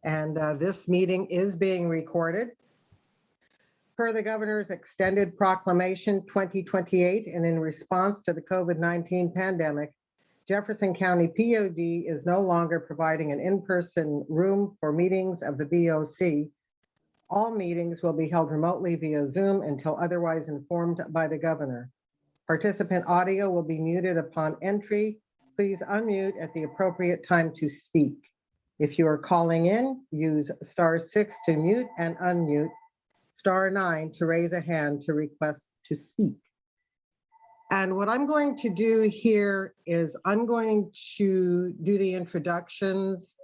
and this meeting is being recorded. Per the governor's extended proclamation 2028, and in response to the COVID-19 pandemic, Jefferson County POD is no longer providing an in-person room for meetings of the BOC. All meetings will be held remotely via Zoom until otherwise informed by the governor. Participant audio will be muted upon entry. Please unmute at the appropriate time to speak. If you are calling in, use *6 to mute and unmute, *9 to raise a hand to request to speak. And what I'm going to do here is I'm going to do the introductions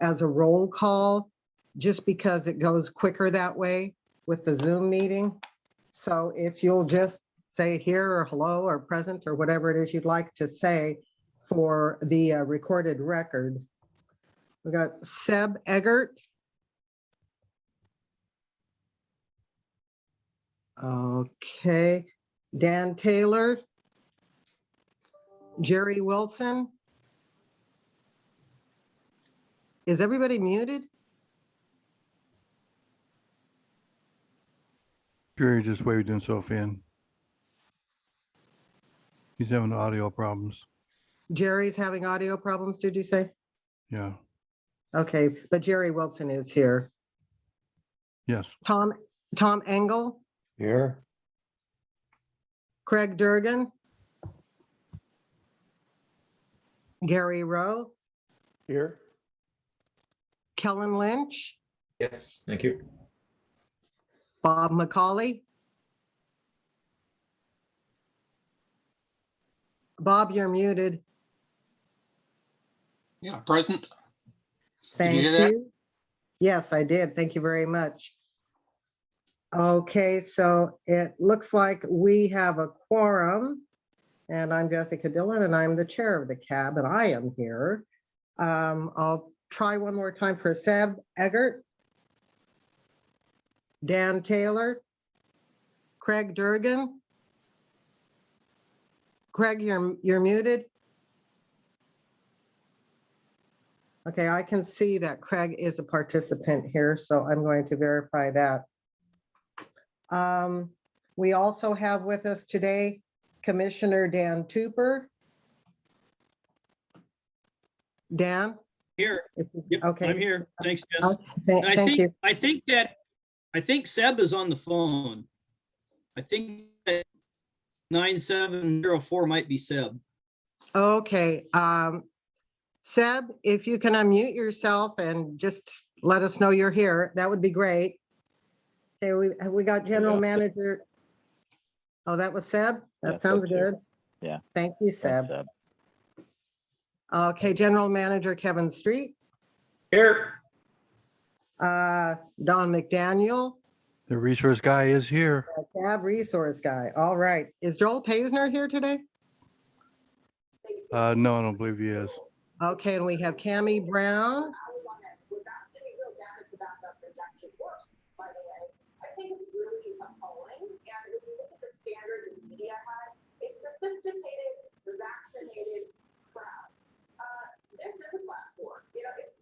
as a roll call, just because it goes quicker that way with the Zoom meeting. So if you'll just say here or hello or present or whatever it is you'd like to say for the recorded record. We got Seb Eggert. Okay, Dan Taylor. Jerry Wilson. Is everybody muted? Jerry just waved himself in. He's having audio problems. Jerry's having audio problems, did you say? Yeah. Okay, but Jerry Wilson is here. Yes. Tom Engel. Here. Craig Durgan. Gary Rowe. Here. Kellen Lynch. Yes, thank you. Bob McCauley. Bob, you're muted. Yeah, present. Thank you hear that? you. Yes, I did. Thank you very much. Okay, so it looks like we have a quorum, and I'm Jessica Dillon, and I'm the chair of the CAB, and I am here. I'll try one more time for Seb Eggert, Dan Taylor, Craig Durgan. Craig, you're muted. Okay, I can see that Craig is a participant here, so I'm going to verify that. We also have with us today Commissioner Dan Tupper. Dan? Here. Yep, Okay. I'm here. Thanks, Jess. Okay, And thank you. I think Seb is on the phone. I think that 9704 might be Seb. Okay, Seb, if you can unmute yourself and just let us know you're here, that would be great. Okay, we got General Manager. Oh, that was Seb? That Yeah, sounds Seb's here. good. Yeah. Thank you, Thanks, Seb. Okay, General Manager Kevin Street, Here. Don McDaniel, The resource guy is here. CAB Resource Guy. All right. Is Joel Paisner here today? No, I don't believe he is. Okay, and we have Cammie Brown.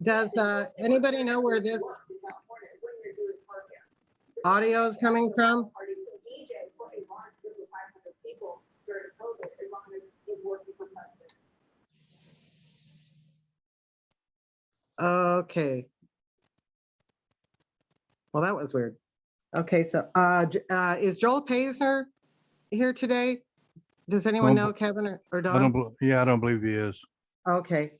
Does anybody know where this audio is coming from? Okay. Well, that was weird. Okay, so is Joel Paisner here today? Does anyone know, Kevin or I Don? don't believe he is. Okay.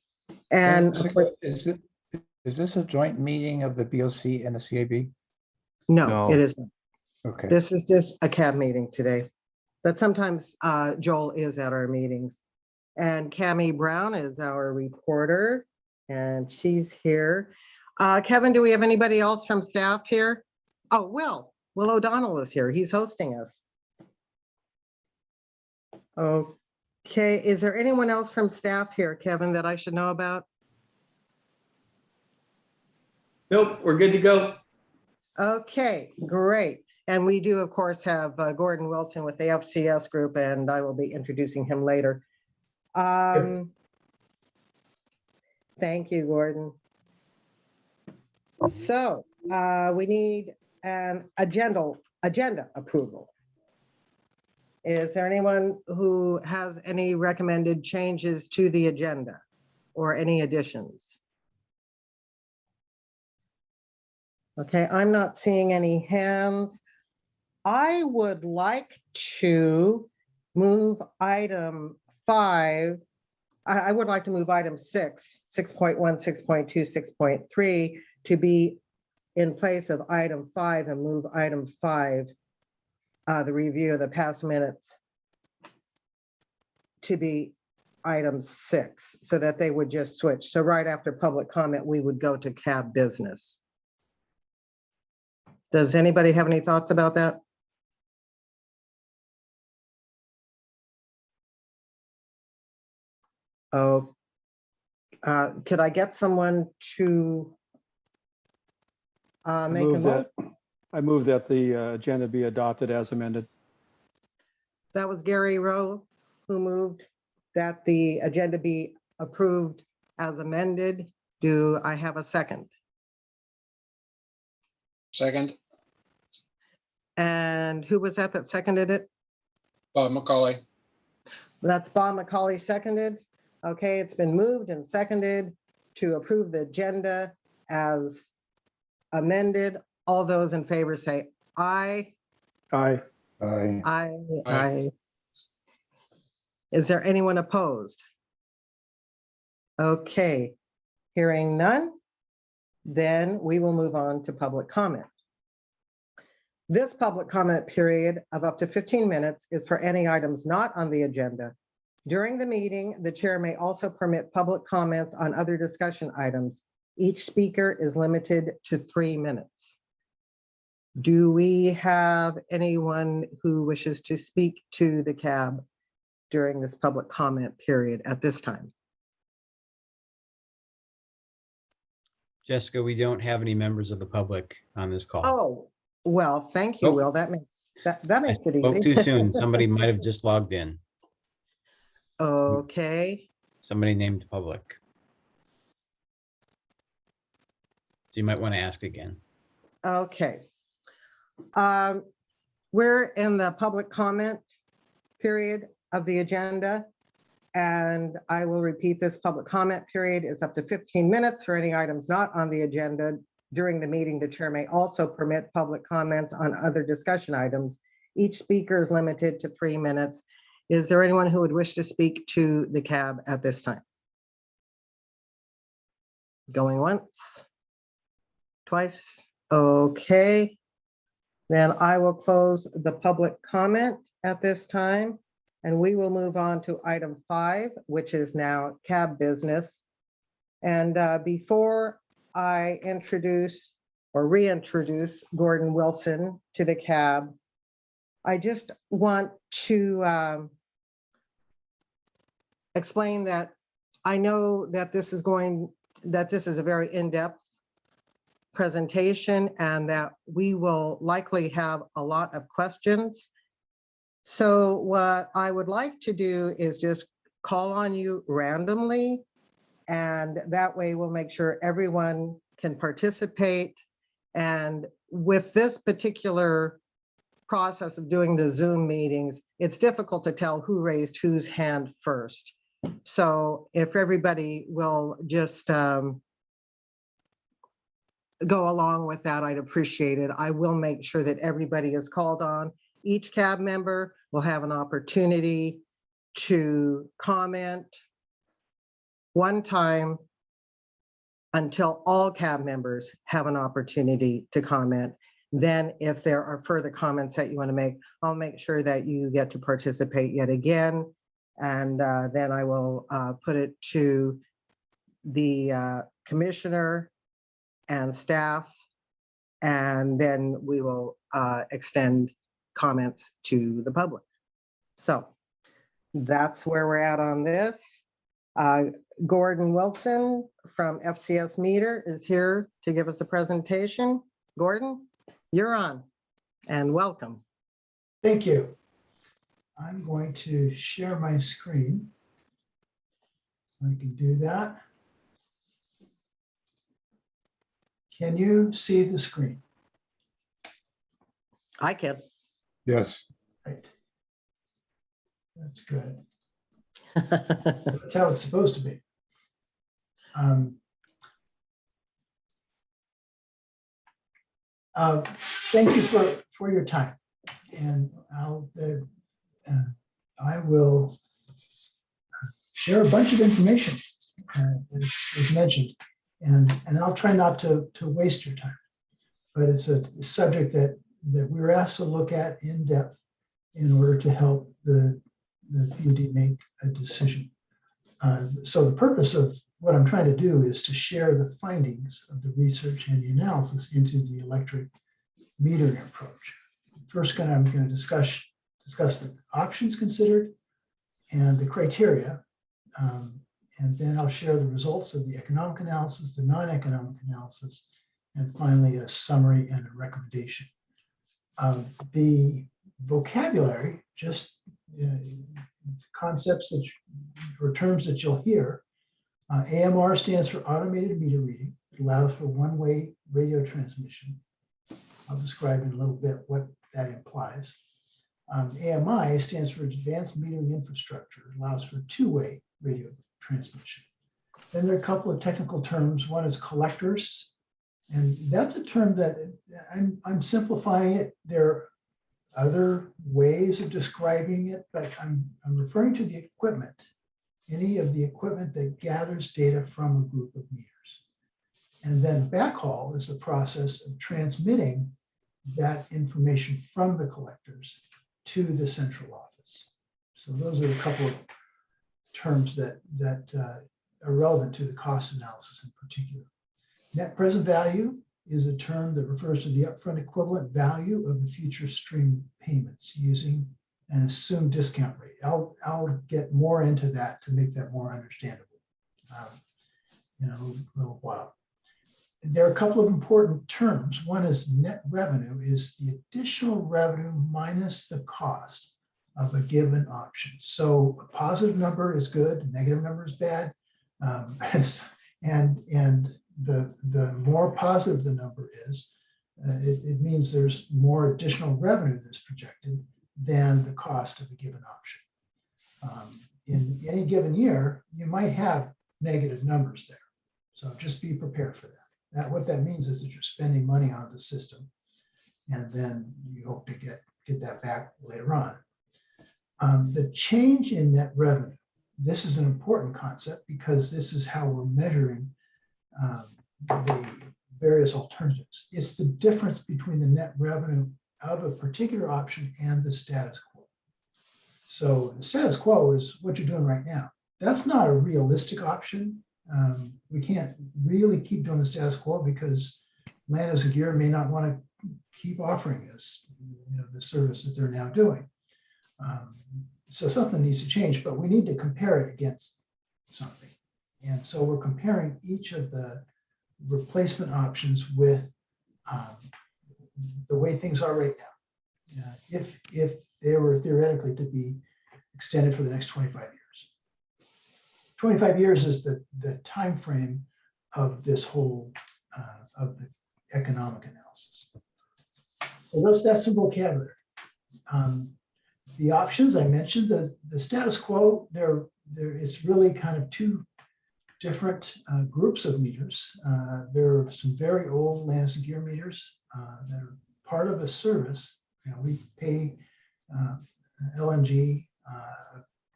And of course, Is this a joint meeting of the BOC and the CAB? no, No. it isn't. Okay. This is just a CAB meeting today. But sometimes Joel is at our meetings. And Cammie Brown is our reporter, and she's here. Kevin, do we have anybody else from staff here? Oh, Will O'Donnell is here. He's hosting us. Okay, is there anyone else from staff here, Kevin, that I should know about? Nope, we're good to go. Okay, great. And we do, of course, have Gordon Wilson with the FCS group, and I will be introducing him later. Thank you, Gordon. So we need an agenda approval. Is there anyone who has any recommended changes to the agenda or any additions? Okay, I'm not seeing any hands. I would like to move item 5. I would like to move item 6, 6.1, 6.2, 6.3 to be in place of item 5 and move item 5, the review of the past minutes, to be item 6, so that they would just switch. So right after public comment, we would go to cab business. Does anybody have any thoughts about that? Oh, could I get someone to make a motion? I move that the agenda be adopted as amended. That was Gary Rowe who moved that the agenda be approved as amended. Do I have a second? Second, And who was that seconded it? Bob McCauley. That's Bob McCauley seconded. Okay, it's been moved and seconded to approve the agenda as amended. All those in favor say aye. Aye. Aye. Aye. Aye. Aye. Is there anyone opposed? Okay, hearing none, then we will move on to public comment. This public comment period of up to 15 minutes is for any items not on the agenda. During the meeting, the chair may also permit public comments on other discussion items. Each speaker is limited to 3 minutes. Do we have anyone who wishes to speak to the cab during this public comment period at this time? Jessica, we don't have any members of the public on this call. Oh, well, thank you, Nope. Will. That makes it Spoke easy. too soon. Somebody might have just logged in. Okay, Somebody named public. So you might want to ask again. okay. We're in the public comment period of the agenda. And I will repeat, this public comment period is up to 15 minutes for any items not on the agenda. During the meeting, the chair may also permit public comments on other discussion items. Each speaker is limited to 3 minutes. Is there anyone who would wish to speak to the cab at this time? Going once, twice, okay. Then I will close the public comment at this time, and we will move on to item 5, which is now cab business. And before I introduce or reintroduce Gordon Wilson to the cab, I just want to explain that I know that this is a very in-depth presentation and that we will likely have a lot of questions. So what I would like to do is just call on you randomly, and that way we'll make sure everyone can participate. And with this particular process of doing the Zoom meetings, it's difficult to tell who raised whose hand first. So if everybody will just go along with that, I'd appreciate it. I will make sure that everybody is called on. Each cab member will have an opportunity to comment one time until all cab members have an opportunity to comment. Then if there are further comments that you want to make, I'll make sure that you get to participate yet again. And then I will put it to the commissioner and staff, and then we will extend comments to the public. So that's where we're at on this. Gordon Wilson from FCS Meter is here to give us a presentation. Gordon, you're on, and welcome. Thank you. I'm going to share my screen. I can do that. can you see the screen? I can. Yes. Right. That's good. That's how it's supposed to be. Thank you for your time, and I will share a bunch of information as mentioned, and I'll try not to waste your time. But it's a subject that we were asked to look at in depth in order to help the PUD make a decision. So the purpose of what I'm trying to do is to share the findings of the research and the analysis into the electric metering approach. First, I'm going to discuss the options considered and the criteria. And then I'll share the results of the economic analysis, the non-economic analysis, and finally a summary and a recommendation. The vocabulary, just concepts or terms that you'll hear. AMR stands for automated meter reading. It allows for one-way radio transmission. I'll describe in a little bit what that implies. AMI stands for advanced metering infrastructure. It allows for two-way radio transmission. Then there are a couple of technical terms. One is collectors, and that's a term that I'm simplifying it. There are other ways of describing it, but I'm referring to the equipment, any of the equipment that gathers data from a group of meters. And then backhaul is the process of transmitting that information from the collectors to the central office. So those are a couple of terms that are relevant to the cost analysis in particular. Net present value is a term that refers to the upfront equivalent value of the future stream payments using an assumed discount rate. I'll get more into that to make that more understandable in a little while. There are a couple of important terms. One is net revenue, is the additional revenue minus the cost of a given option. So a positive number is good, a negative number is bad. And the more positive the number is, it means there's more additional revenue that's projected than the cost of a given option. In any given year, you might have negative numbers there. So just be prepared for that. What that means is that you're spending money on the system, and then you hope to get that back later on. The change in net revenue, this is an important concept because this is how we're measuring the various alternatives. It's the difference between the net revenue of a particular option and the status quo. So the status quo is what you're doing right now. That's not a realistic option. We can't really keep doing the status quo because Land as a Gear may not want to keep offering us, the service that they're now doing. So something needs to change, but we need to compare it against something. And so we're comparing each of the replacement options with the way things are right now. If they were theoretically to be extended for the next 25 years. 25 years is the time frame of this whole of the economic analysis. So that's some vocabulary. The options I mentioned, the status quo, it's really kind of two different groups of meters. There are some very old Land as a Gear meters that are part of a service. We pay LNG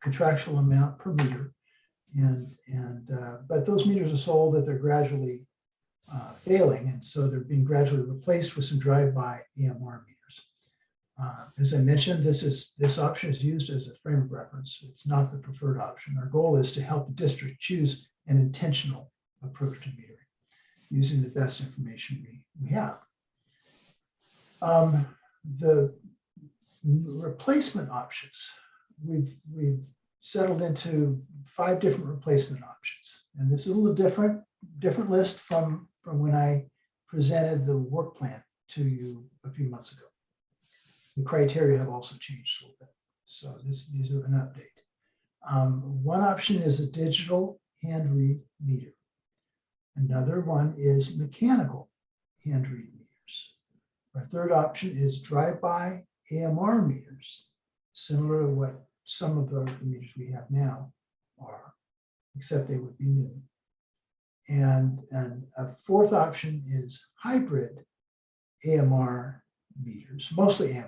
contractual amount per meter. But those meters are sold that they're gradually failing, and so they're being gradually replaced with some drive-by EMR meters. As I mentioned, this option is used as a frame of reference. It's not the preferred option. Our goal is to help the district choose an intentional approach to metering using the best information we have. The replacement options, we've settled into 5 different replacement options. And this is a little different list from when I presented the work plan to you a few months ago. The criteria have also changed a little bit. So these are an update. One option is a digital hand read meter. Another one is mechanical hand read meters. Our third option is drive-by AMR meters, similar to what some of the meters we have now are, except they would be new. And a fourth option is hybrid AMR meters, mostly AMR.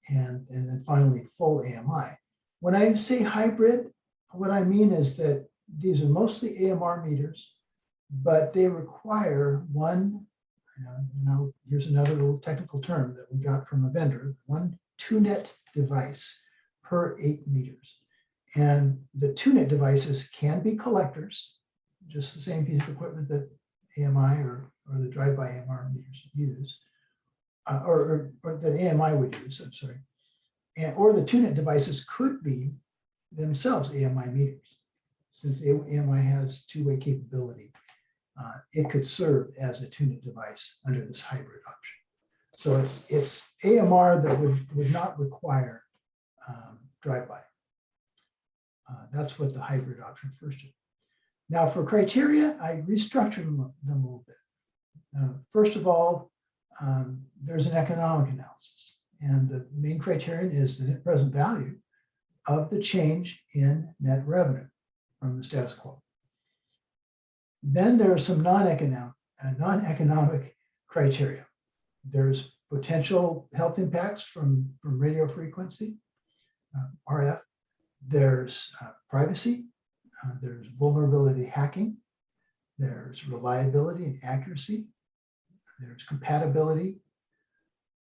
And then finally, full AMI. When I say hybrid, what I mean is that these are mostly AMR meters, but they require one, here's another little technical term that we got from a vendor, one 2-net device per 8 meters. And the 2-net devices can be collectors, just the same piece of equipment that AMI or the drive-by AMR meters use, or that AMI would use, I'm sorry. Or the 2-net devices could be themselves AMI meters. Since AMI has two-way capability, it could serve as a 2-net device under this hybrid option. So it's AMR that would not require drive-by. That's what the hybrid option refers to. Now for criteria, I restructured them a little bit. First of all, there's an economic analysis, and the main criterion is the net present value of the change in net revenue from the status quo. Then there are some non-economic criteria. There's potential health impacts from radio frequency, RF. There's privacy. There's vulnerability hacking. There's reliability and accuracy. There's compatibility,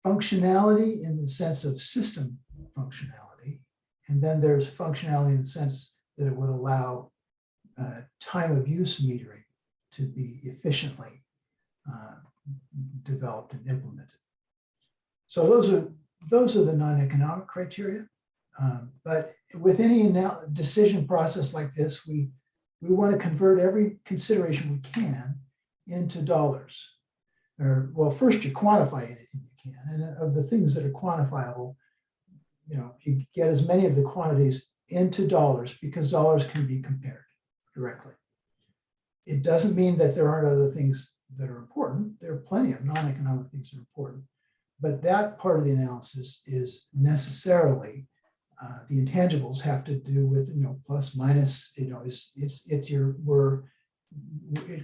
functionality in the sense of system functionality. And then there's functionality in the sense that it would allow time of use metering to be efficiently developed and implemented. So those are the non-economic criteria. But with any decision process like this, we want to convert every consideration we can into dollars. Well, first you quantify anything you can, and of the things that are quantifiable, you get as many of the quantities into dollars because dollars can be compared directly. It doesn't mean that there aren't other things that are important. There are plenty of non-economic things that are important, but that part of the analysis is necessarily the intangibles have to do with plus minus. It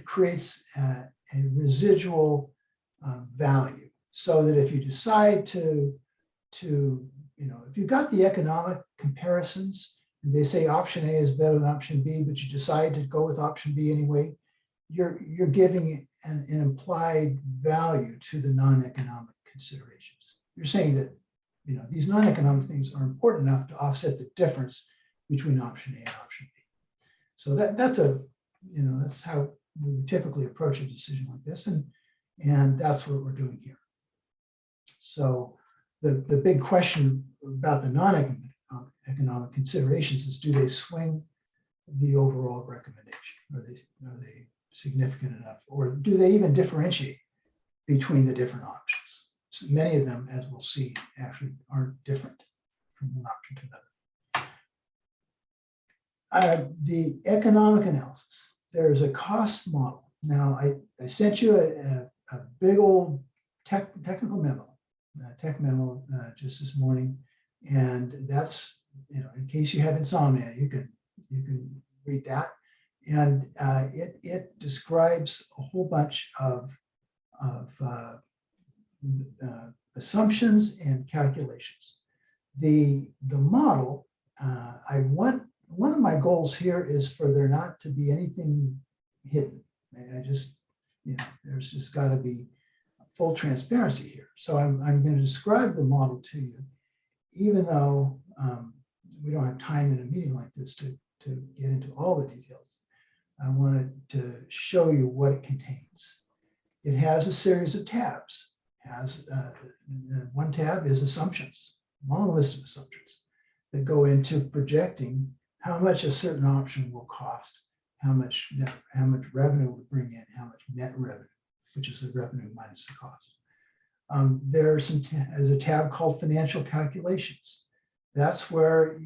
creates a residual value, so that if you decide to if you've got the economic comparisons, and they say option A is better than option B, but you decide to go with option B anyway, you're giving an implied value to the non-economic considerations. You're saying that these non-economic things are important enough to offset the difference between option A and option B. So that's how we typically approach a decision like this, and that's what we're doing here. So the big question about the non-economic considerations is, do they swing the overall recommendation? Are they significant enough, or do they even differentiate between the different options? So many of them, as we'll see, actually aren't different from one option to another. The economic analysis, there's a cost model. Now, I sent you a big old technical memo, tech memo just this morning, and that's in case you have insomnia, you can read that, and it describes a whole bunch of assumptions and calculations. The model, one of my goals here is for there not to be anything hidden. There's just got to be full transparency here. So I'm going to describe the model to you, even though we don't have time in a meeting like this to get into all the details. I wanted to show you what it contains. It has a series of tabs. One tab is assumptions, long list of assumptions that go into projecting how much a certain option will cost, how much revenue would bring in, how much net revenue, which is the revenue minus the cost. There's a tab called financial calculations. That's where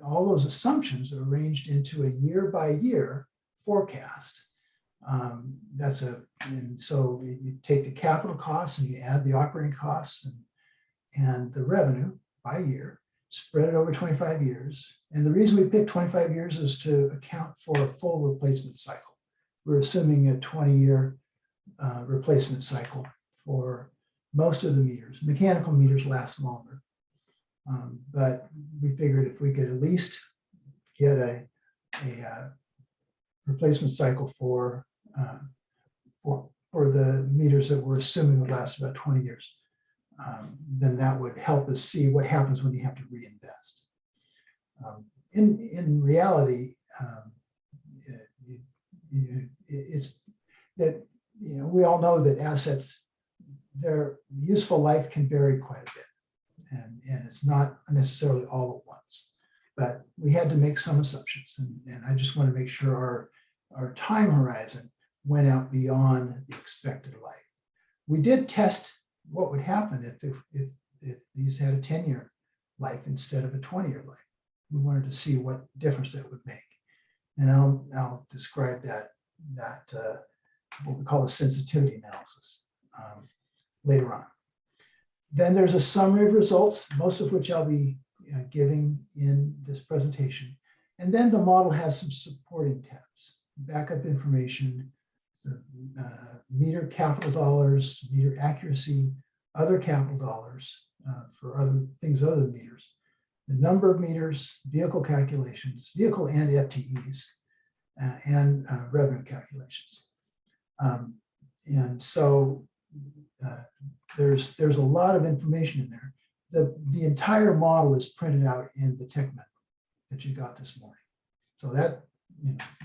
all those assumptions are arranged into a year-by-year forecast And so you take the capital costs and you add the operating costs and the revenue by year, spread it over 25 years. And the reason we picked 25 years is to account for a full replacement cycle. We're assuming a 20-year replacement cycle for most of the meters. Mechanical meters last longer. But we figured if we could at least get a replacement cycle for the meters that we're assuming would last about 20 years, then that would help us see what happens when you have to reinvest. In reality, it's that, we all know that assets, their useful life can vary quite a bit, and it's not necessarily all at once. But we had to make some assumptions, and I just want to make sure our time horizon went out beyond the expected life. We did test what would happen if these had a 10-year life instead of a 20-year life. We wanted to see what difference that would make. And I'll describe that what we call the sensitivity analysis later on. Then there's a summary of results, most of which I'll be giving in this presentation. And then the model has some supporting tabs, backup information, the meter capital dollars, meter accuracy, other capital dollars for other things other than meters, the number of meters, vehicle calculations, vehicle and FTEs, and revenue calculations. And so there's a lot of information in there. The entire model is printed out in the tech memo that you got this morning. So that,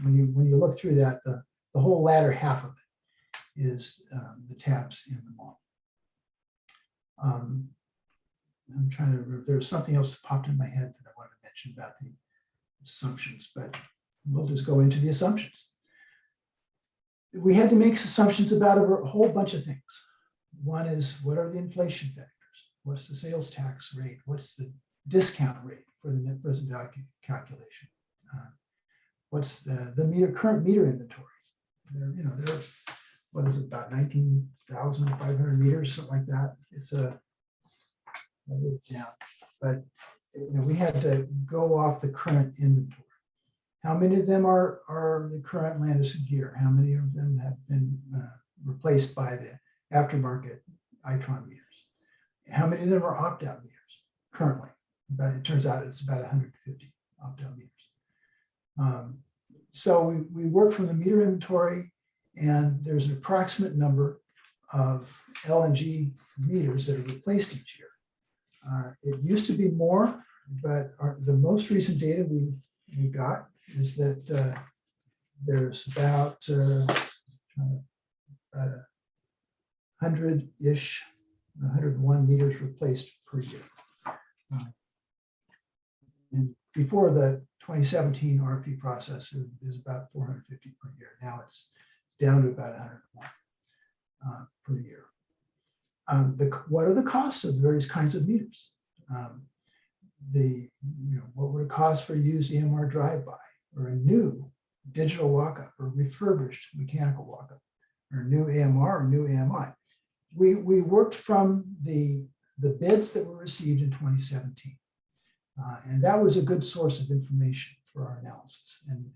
when you look through that, the whole latter half of it is the tabs in the model. I'm trying to remember, there's something else that popped in my head that I wanted to mention about the assumptions, but we'll just go into the assumptions. We had to make assumptions about a whole bunch of things. One is, what are the inflation factors? What's the sales tax rate? What's the discount rate for the net present value calculation? What's the current meter inventory? There, what is it, about 19,500 meters, something like that. It's I wrote it down, but we had to go off the current inventory. How many of them are the current Landis and Gear? How many of them have been replaced by the aftermarket Itron meters? How many of them are opt-out meters currently? But it turns out it's about 150 opt-out meters. So we work from the meter inventory, and there's an approximate number of LNG meters that are replaced each year. It used to be more, but the most recent data we got is that there's about 100-ish, 101 meters replaced per year. And before the 2017 RFP process, it was about 450 per year. Now it's down to about 101 per year. What are the costs of the various kinds of meters? What would it cost for a used EMR drive-by, or a new digital walk-up, or refurbished mechanical walk-up, or new AMR or new AMI? We worked from the bids that were received in 2017. And that was a good source of information for our analysis. And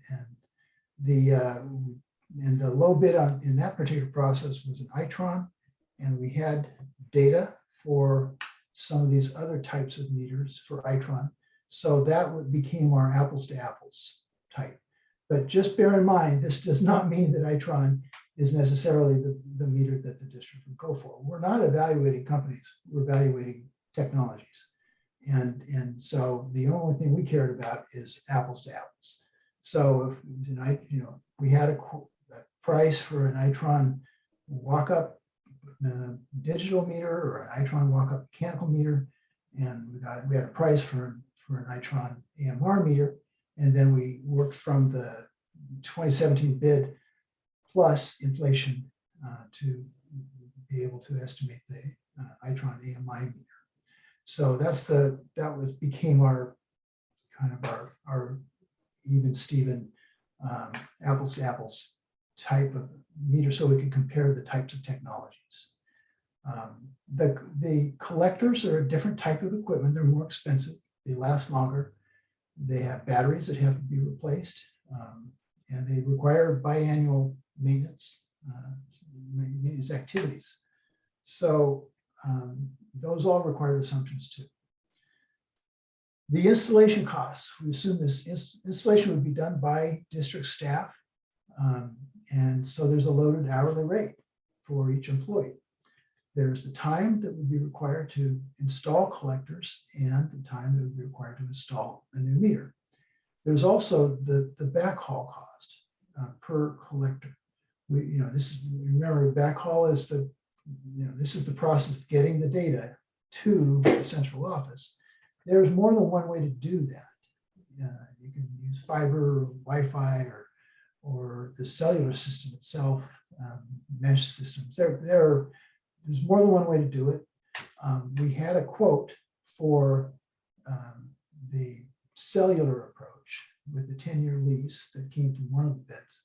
the low bid in that particular process was an Itron, and we had data for some of these other types of meters for Itron. So that became our apples to apples type. But just bear in mind, this does not mean that Itron is necessarily the meter that the district would go for. We're not evaluating companies, we're evaluating technologies. And so the only thing we cared about is apples to apples. So if we had a price for an Itron walk-up digital meter, or an Itron walk-up mechanical meter, and we had a price for an Itron AMR meter, and then we worked from the 2017 bid plus inflation to be able to estimate the Itron AMI meter. So became our kind of our even Steven apples to apples type of meter so we can compare the types of technologies. The collectors are a different type of equipment. They're more expensive. They last longer. They have batteries that have to be replaced, and they require biannual maintenance activities. So those all require assumptions too. The installation costs, we assume this installation would be done by district staff. And so there's a loaded hourly rate for each employee. There's the time that would be required to install collectors and the time that would be required to install a new meter. There's also the backhaul cost per collector. Remember, backhaul is this is the process of getting the data to the central office. There's more than one way to do that. You can use fiber, or Wi-Fi, or the cellular system itself, mesh systems. There's more than one way to do it. We had a quote for the cellular approach with the 10-year lease that came from one of the bids.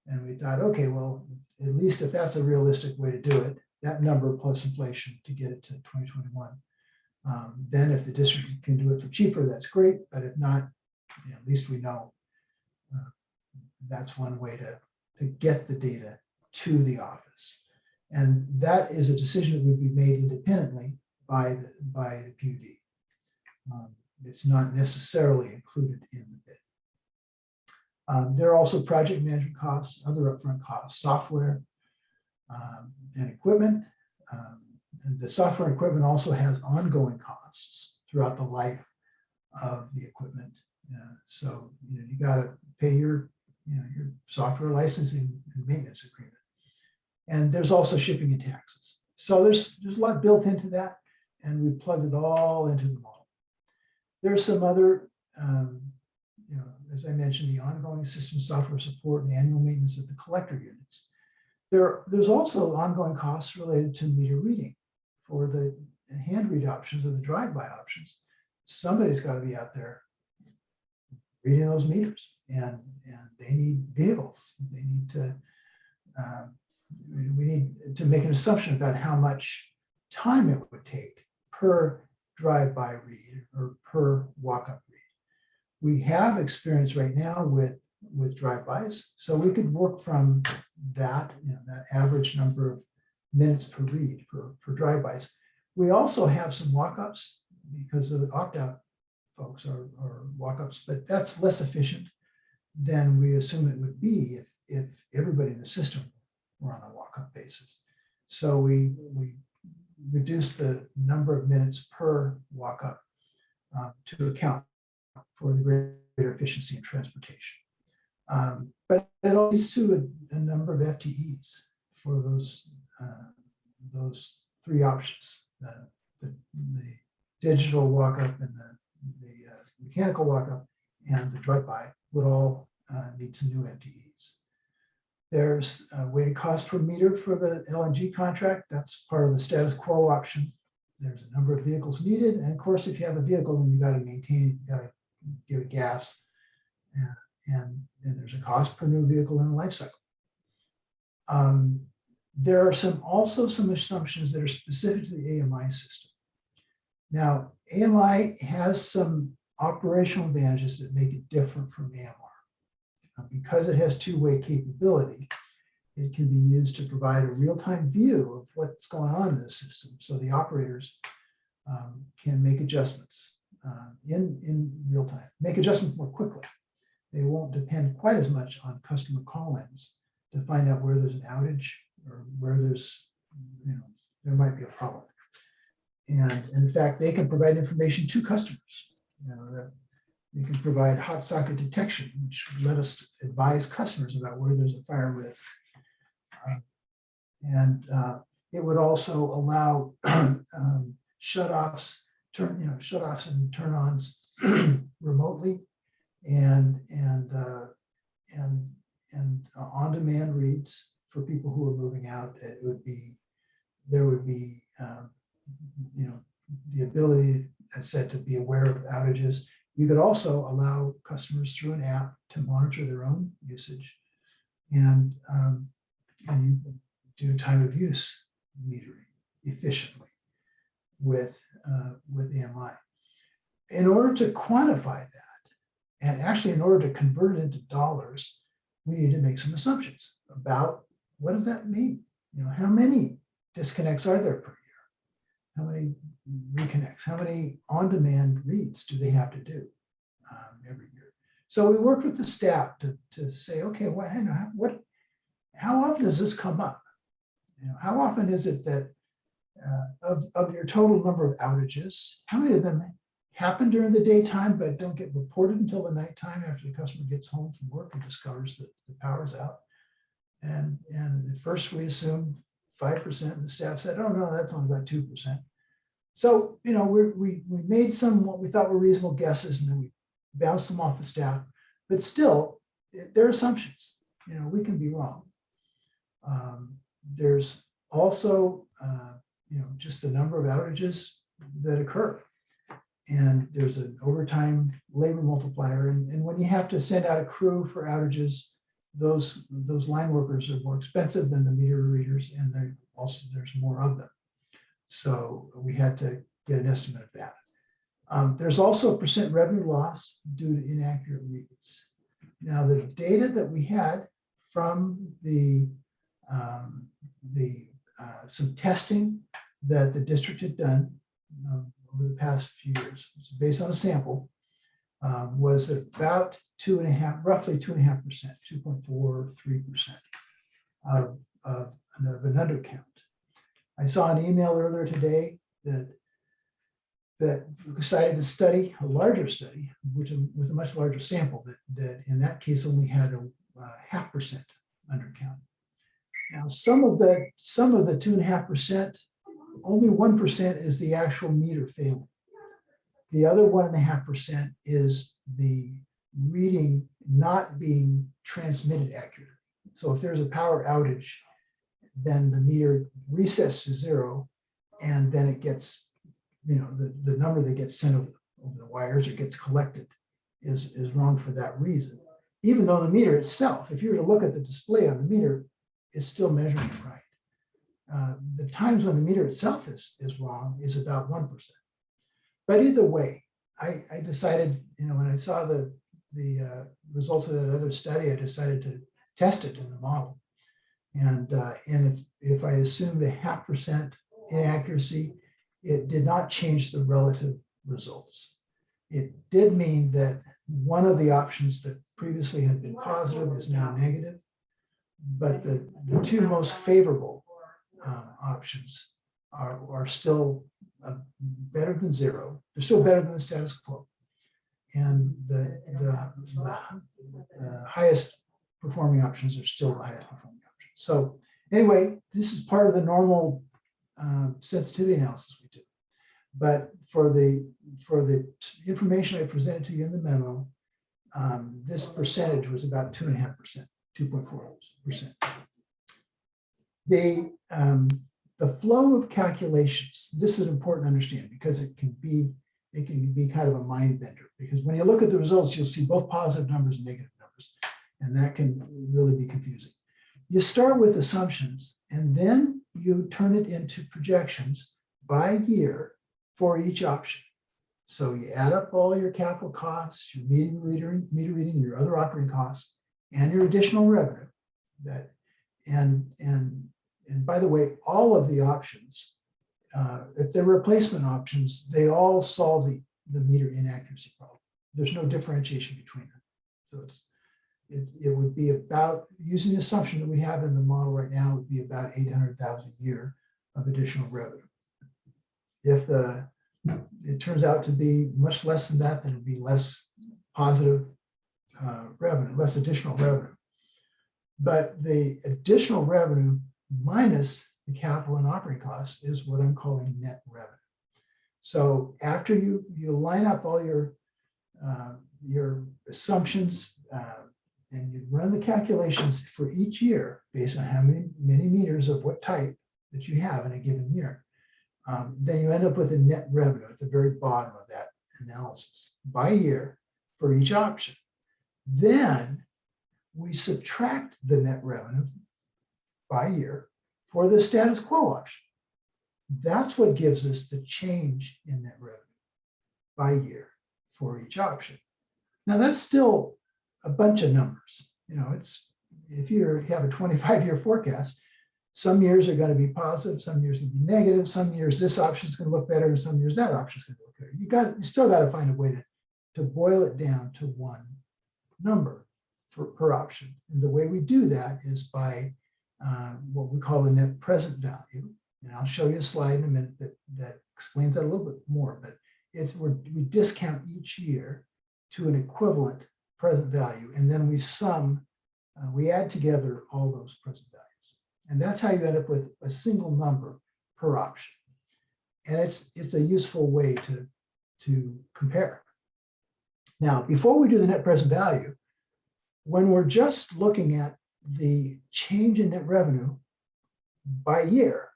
And we thought, okay, well, at least if that's a realistic way to do it, that number plus inflation to get it to 2021. Then if the district can do it for cheaper, that's great. But if not, at least we know that's one way to get the data to the office. And that is a decision that would be made independently by the PUD. It's not necessarily included in the bid. There are also project management costs, other upfront costs, software and equipment. And the software and equipment also has ongoing costs throughout the life of the equipment. So you got to pay your software licensing and maintenance agreement. And there's also shipping and taxes. So there's a lot built into that, and we plugged it all into the model. There's some other, as I mentioned, the ongoing system software support and annual maintenance of the collector units. There's also ongoing costs related to meter reading for the hand read options or the drive-by options. Somebody's got to be out there reading those meters, and they need vehicles. They need to, we need to make an assumption about how much time it would take per drive-by read or per walk-up read. We have experience right now with drive-bys, so we could work from that, that average number of minutes per read for drive-bys. We also have some walk-ups because the opt-out folks are walk-ups, but that's less efficient than we assume it would be if everybody in the system were on a walk-up basis. So we reduce the number of minutes per walk-up to account for the greater efficiency in transportation. But it all leads to a number of FTEs for those three options: the digital walk-up and the mechanical walk-up and the drive-by would all need some new FTEs. There's a weighted cost per meter for the LNG contract. That's part of the status quo option. There's a number of vehicles needed. And of course, if you have a vehicle, then you got to maintain it, you got to give it gas. And there's a cost per new vehicle in the life cycle. There are also some assumptions that are specific to the AMI system. Now, AMI has some operational advantages that make it different from AMR. Because it has two-way capability, it can be used to provide a real-time view of what's going on in the system. So the operators can make adjustments in real time, make adjustments more quickly. They won't depend quite as much on customer call-ins to find out where there's an outage or where there's, there might be a problem. And in fact, they can provide information to customers. They can provide hot socket detection, which let us advise customers about where there's a fire risk. It would also allow shutoffs and turn-ons remotely, and on-demand reads for people who are moving out. There would be the ability, as said, to be aware of outages. You could also allow customers through an app to monitor their own usage and you can do time of use metering efficiently with AMI. In order to quantify that, and actually in order to convert it into dollars, we need to make some assumptions about what does that mean? How many disconnects are there per year? How many reconnects? How many on-demand reads do they have to do every year? So we worked with the staff to say, okay, how often does this come up? How often is it that of your total number of outages, how many of them happen during the daytime but don't get reported until the nighttime after the customer gets home from work and discovers that the power's out? And at first we assumed 5%, and the staff said, oh no, that's only about 2%. So, we made some what we thought were reasonable guesses, and then we bounced them off the staff, but still, they're assumptions. We can be wrong. There's also, just the number of outages that occur. And there's an overtime labor multiplier. And when you have to send out a crew for outages, those line workers are more expensive than the meter readers, and there's more of them. So we had to get an estimate of that. There's also a percent revenue loss due to inaccurate reads. Now, the data that we had from some testing that the district had done over the past few years, based on a sample, was about roughly 2.5%, 2.43% of an undercount. I saw an email earlier today that decided to study a larger study, with a much larger sample, that in that case only had a 0.5% undercount. Now, some of the 2.5%, only 1% is the actual meter failing. The other 1.5% is the reading not being transmitted accurately. So if there's a power outage, then the meter resets to 0, and then it gets, the number that gets sent over the wires or gets collected is wrong for that reason. Even though the meter itself, if you were to look at the display on the meter, is still measuring it right. The times when the meter itself is wrong is about 1%. But either way, I decided, when I saw the results of that other study, I decided to test it in the model. And if I assumed a 0.5% inaccuracy, it did not change the relative results. It did mean that one of the options that previously had been positive is now negative, but the two most favorable options are still better than 0. They're still better than the status quo. And the highest performing options are still the highest performing options. So anyway, this is part of the normal sensitivity analysis we do. But for the information I presented to you in the memo, this percentage was about 2.5%, 2.4%. The flow of calculations, this is important to understand because it can be kind of a mind bender, because when you look at the results, you'll see both positive numbers and negative numbers, and that can really be confusing. You start with assumptions, and then you turn it into projections by year for each option. So you add up all your capital costs, your meter reading, your other operating costs, and your additional revenue. And by the way, all of the options, if they're replacement options, they all solve the meter inaccuracy problem. There's no differentiation between them. So it would be about, using the assumption that we have in the model right now, it would be about 800,000 a year of additional revenue. If it turns out to be much less than that, then it would be less positive revenue, less additional revenue. But the additional revenue minus the capital and operating costs is what I'm calling net revenue. So after you line up all your assumptions and you run the calculations for each year based on how many meters of what type that you have in a given year, then you end up with a net revenue at the very bottom of that analysis by year for each option. Then we subtract the net revenue by year for the status quo option. That's what gives us the change in net revenue by year for each option. Now that's still a bunch of numbers. You know, it's if you have a 25-year forecast, some years are going to be positive, some years going to be negative, some years this option is going to look better, and some years that option is going to look better. You still got to find a way to boil it down to one number per option. And the way we do that is by what we call the net present value. And I'll show you a slide in a minute that explains that a little bit more, but we discount each year to an equivalent present value, and then we add together all those present values. And that's how you end up with a single number per option. And it's a useful way to compare. Now, before we do the net present value, when we're just looking at the change in net revenue by year,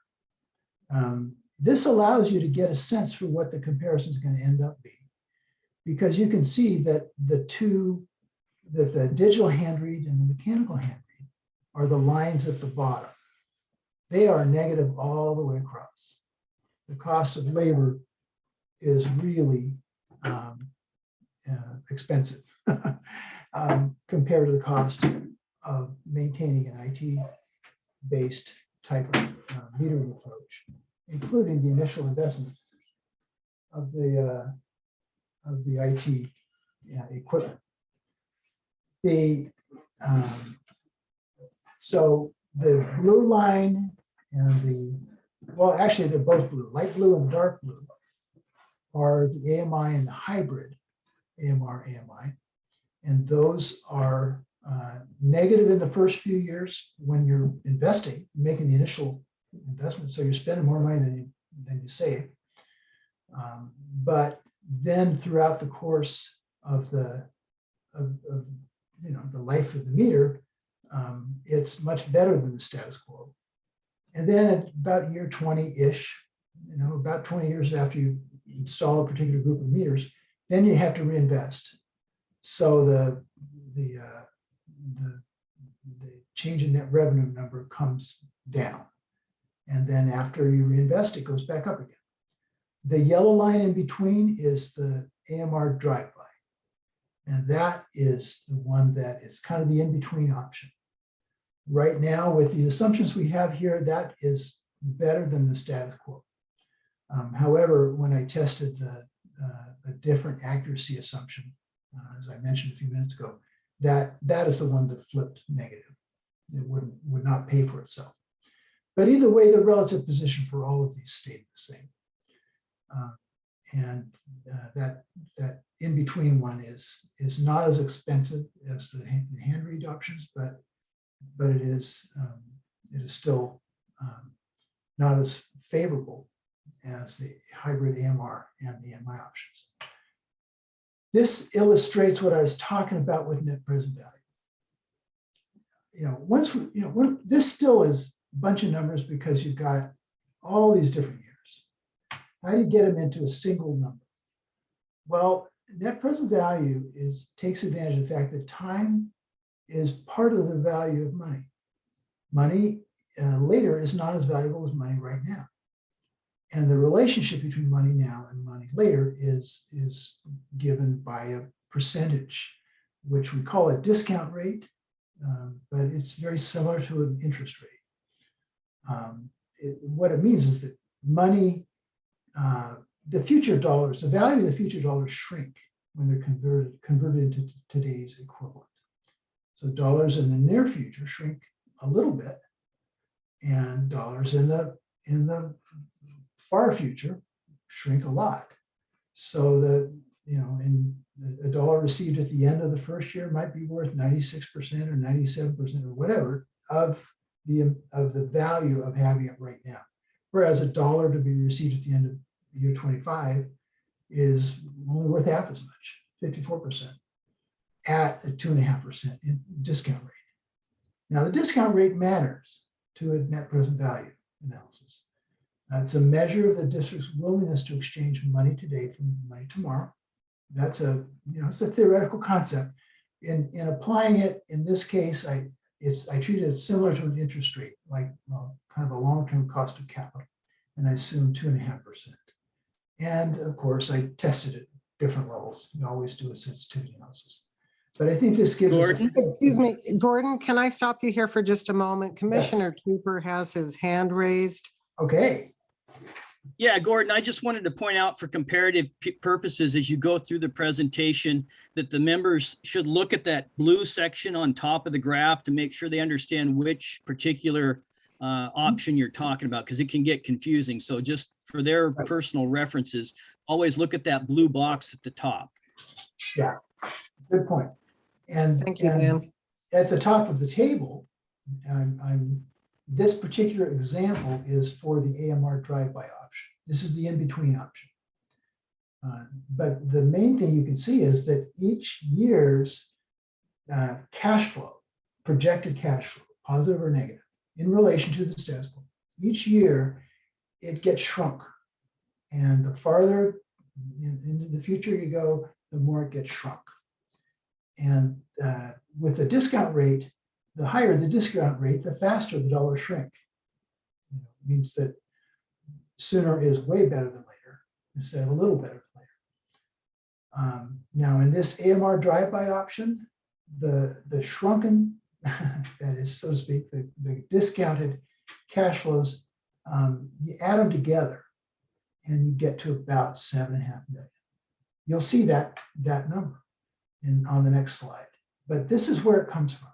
this allows you to get a sense for what the comparison is going to end up being, because you can see that the digital hand read and the mechanical hand read are the lines at the bottom. They are negative all the way across. The cost of labor is really expensive compared to the cost of maintaining an IT-based type of metering approach, including the initial investment of the IT equipment. So the blue line and actually they're both blue, light blue and dark blue are the AMI and the hybrid AMR AMI. And those are negative in the first few years when you're investing, making the initial investment. So you're spending more money than you save. But then throughout the course of the life of the meter, it's much better than the status quo. And then at about year 20-ish, about 20 years after you install a particular group of meters, then you have to reinvest. So the change in net revenue number comes down. And then after you reinvest, it goes back up again. The yellow line in between is the AMR drive-by. And that is the one that is kind of the in-between option. Right now, with the assumptions we have here, that is better than the status quo. However, when I tested a different accuracy assumption, as I mentioned a few minutes ago, that is the one that flipped negative. It would not pay for itself. But either way, the relative position for all of these stayed the same. And that in-between one is not as expensive as the hand read options, but it is still not as favorable as the hybrid AMR and the MI options. This illustrates what I was talking about with net present value. This still is a bunch of numbers because you've got all these different years. How do you get them into a single number? Well, net present value takes advantage of the fact that time is part of the value of money. Money later is not as valuable as money right now. And the relationship between money now and money later is given by a percentage, which we call a discount rate, but it's very similar to an interest rate. What it means is that money, the future dollars, the value of the future dollars shrink when they're converted into today's equivalent. So dollars in the near future shrink a little bit, and dollars in the far future shrink a lot. So in a dollar received at the end of the first year might be worth 96% or 97% or whatever of the value of having it right now. Whereas a dollar to be received at the end of year 25 is only worth half as much, 54%, at a 2.5% discount rate. Now the discount rate matters to a net present value analysis. It's a measure of the district's willingness to exchange money today for money tomorrow. That's it's a theoretical concept, in applying it, in this case, I treated it similar to an interest rate, like kind of a long-term cost of capital. And I assumed 2.5%. And of course, I tested it at different levels. You always do a sensitivity analysis. But I think this gives us. Gordon? Excuse me, Gordon, can I stop you here for just a moment? Commissioner Cooper has his hand raised. Okay, Yeah, Gordon, I just wanted to point out for comparative purposes, as you go through the presentation, that the members should look at that blue section on top of the graph to make sure they understand which particular option you're talking about, because it can get confusing. So just for their personal references, always look at that blue box at the top. yeah, good point. And Thank you, Dan. at the top of the table, this particular example is for the AMR drive-by option. This is the in-between option. But the main thing you can see is that each year's cash flow, projected cash flow, positive or negative, in relation to the status quo, each year it gets shrunk. And the farther into the future you go, the more it gets shrunk. And with the discount rate, the higher the discount rate, the faster the dollar shrink. It means that sooner is way better than later instead of a little better than later. Now in this AMR drive-by option, the shrunken, that is, so to speak, the discounted cash flows, you add them together and you get to about 7.5 million. You'll see that number on the next slide. But this is where it comes from.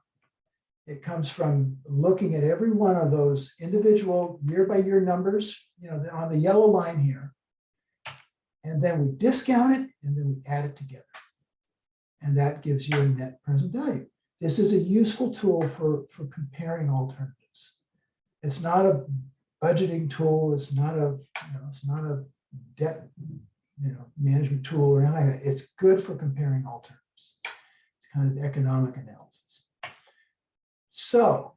It comes from looking at every one of those individual year-by-year numbers, on the yellow line here. And then we discount it and then we add it together. And that gives you a net present value. This is a useful tool for comparing alternatives. It's not a budgeting tool. It's not a debt management tool or anything like that. It's good for comparing alternatives. It's kind of economic analysis. So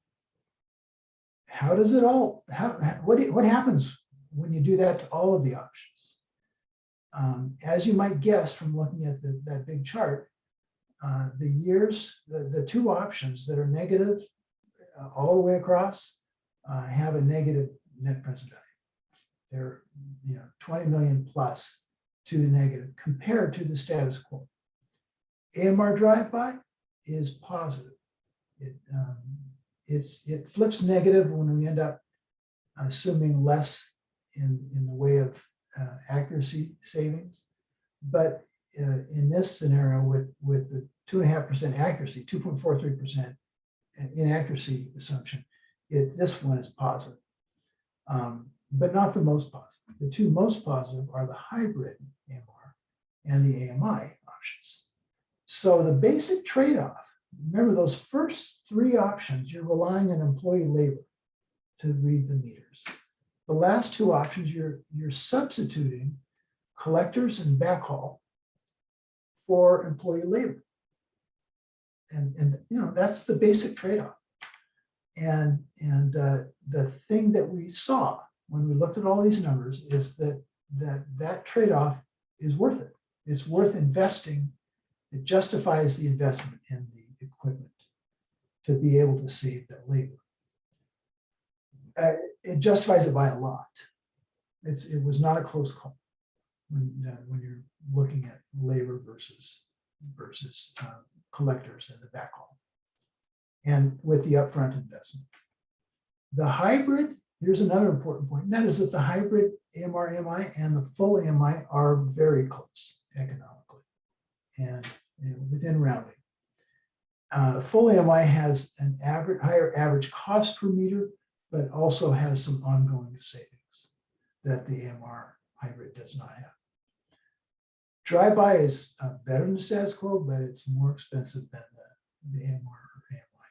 how does it all, what happens when you do that to all of the options? As you might guess from looking at that big chart, the two options that are negative all the way across have a negative net present value. They're 20 million plus to the negative compared to the status quo. AMR drive-by is positive. It flips negative when we end up assuming less in the way of accuracy savings. But in this scenario with the 2.5% accuracy, 2.43% inaccuracy assumption, this one is positive, but not the most positive. The two most positive are the hybrid AMR and the AMI options. So the basic trade-off, remember those first three options, you're relying on employee labor to read the meters. The last two options, you're substituting collectors and backhaul for employee labor. And that's the basic trade-off. And the thing that we saw when we looked at all these numbers is that trade-off is worth it. It's worth investing. It justifies the investment in the equipment to be able to save that labor. It justifies it by a lot. It was not a close call when you're looking at labor versus collectors and the backhaul, and with the upfront investment. The hybrid, here's another important point, and that is that the hybrid AMR AMI and the full AMI are very close economically and within rounding. Full AMI has an higher average cost per meter, but also has some ongoing savings that the AMR hybrid does not have. Drive-by is better than the status quo, but it's more expensive than the AMR or AMI,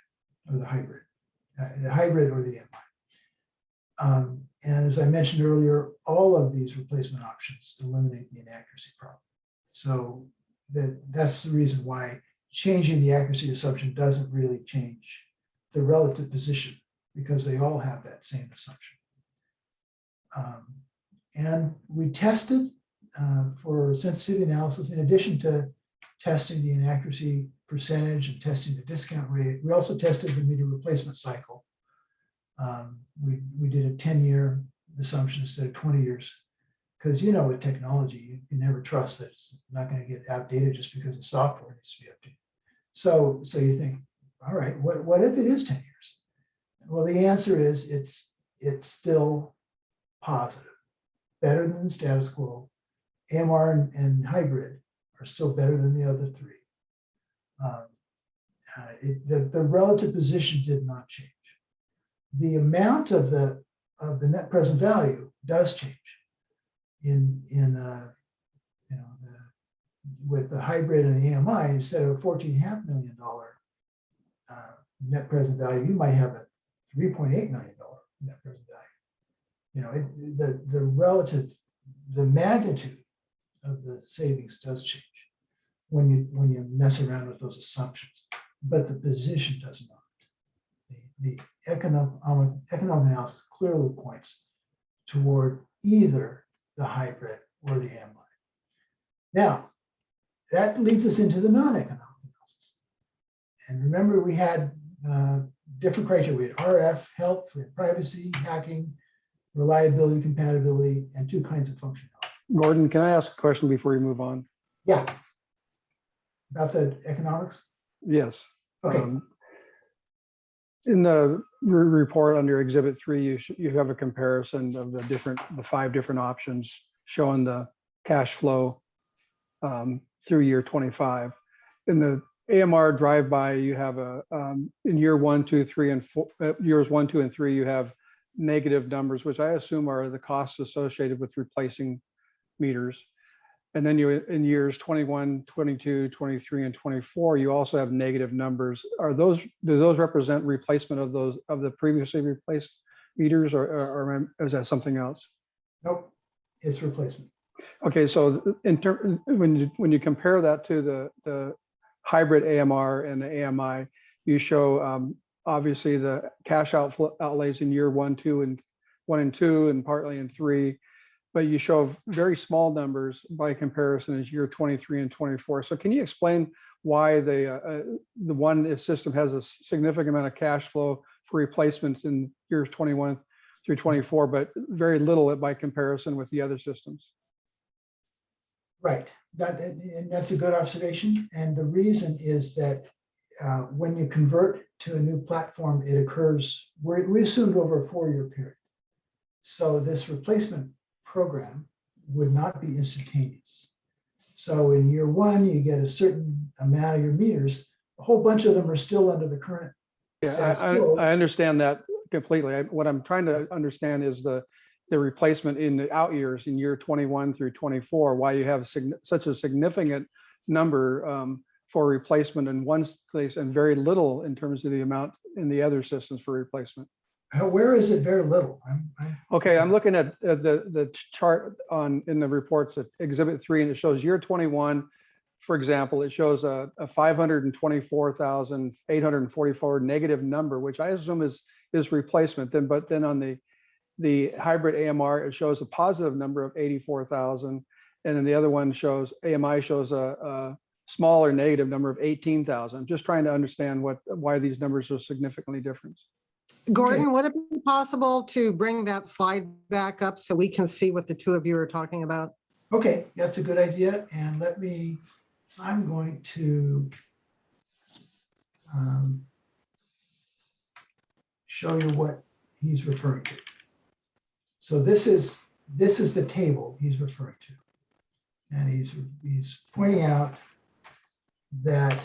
or the hybrid or the AMI. And as I mentioned earlier, all of these replacement options eliminate the inaccuracy problem. So that's the reason why changing the accuracy assumption doesn't really change the relative position, because they all have that same assumption. And we tested for sensitivity analysis, in addition to testing the inaccuracy percentage and testing the discount rate. We also tested the meter replacement cycle. We did a 10-year assumption instead of 20 years. Because with technology, you never trust that it's not going to get outdated just because the software needs to be updated. So you think, all right, what if it is 10 years? Well, the answer is it's still positive, better than the status quo. AMR and hybrid are still better than the other three. The relative position did not change. The amount of the net present value does change. With the hybrid and the AMI, instead of a $14.5 million net present value, you might have a $3.8 million net present value. The magnitude of the savings does change when you mess around with those assumptions, but the position does not. The economic analysis clearly points toward either the hybrid or the AMI. Now, that leads us into the non-economic analysis. And remember, we had different criteria. We had RF, health, we had privacy, hacking, reliability, compatibility, and 2 kinds of functionality. Gordon, can I ask a question before we move on? Yeah. About the economics? Yes. Okay. In the report under Exhibit 3, you have a comparison of the 5 different options showing the cash flow through year 25. In the AMR drive-by, you have in year 1, 2, 3, and 4, years 1, 2, and 3, you have negative numbers, which I assume are the costs associated with replacing meters. And then in years 21, 22, 23, and 24, you also have negative numbers. Do those represent replacement of the previously replaced meters, or is that something else? Nope, it's replacement. Okay, so when you compare that to the hybrid AMR and the AMI, you show obviously the cash outlays in year 1, 2, and 2, and partly in 3. But you show very small numbers by comparison as year 23 and 24. So can you explain why the one system has a significant amount of cash flow for replacements in years 21 through 24, but very little by comparison with the other systems? Right, that's a good observation. And the reason is that when you convert to a new platform, it occurs, we assumed over a 4-year period. So this replacement program would not be instantaneous. So in year 1, you get a certain amount of your meters. A whole bunch of them are still under the current. Yeah, I understand that completely. What I'm trying to understand is the replacement in the out years in year 21 through 24, why you have such a significant number for replacement in one place and very little in terms of the amount in the other systems for replacement. Where is it very little? Okay, I'm looking at the chart in the reports at Exhibit 3, and it shows year 21, for example, it shows a 524,844 negative number, which I assume is replacement. But then on the hybrid AMR, it shows a positive number of 84,000, and then the other one shows AMI shows a smaller negative number of 18,000. I'm just trying to understand why these numbers are significantly different. Gordon, would it be possible to bring that slide back up so we can see what the 2 of you are talking about? Okay, that's a good idea. And I'm going to show you what he's referring to. So this is the table he's referring to. And he's pointing out that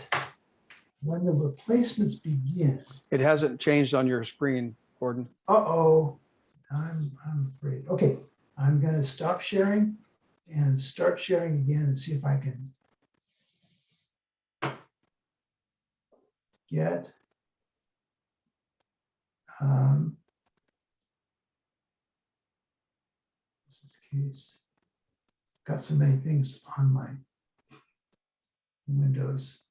when the replacements begin. It hasn't changed on your screen, Gordon. Uh-oh, I'm afraid. Okay, I'm going to stop sharing and start sharing again and see if I can get this is case. Got so many things on my Windows.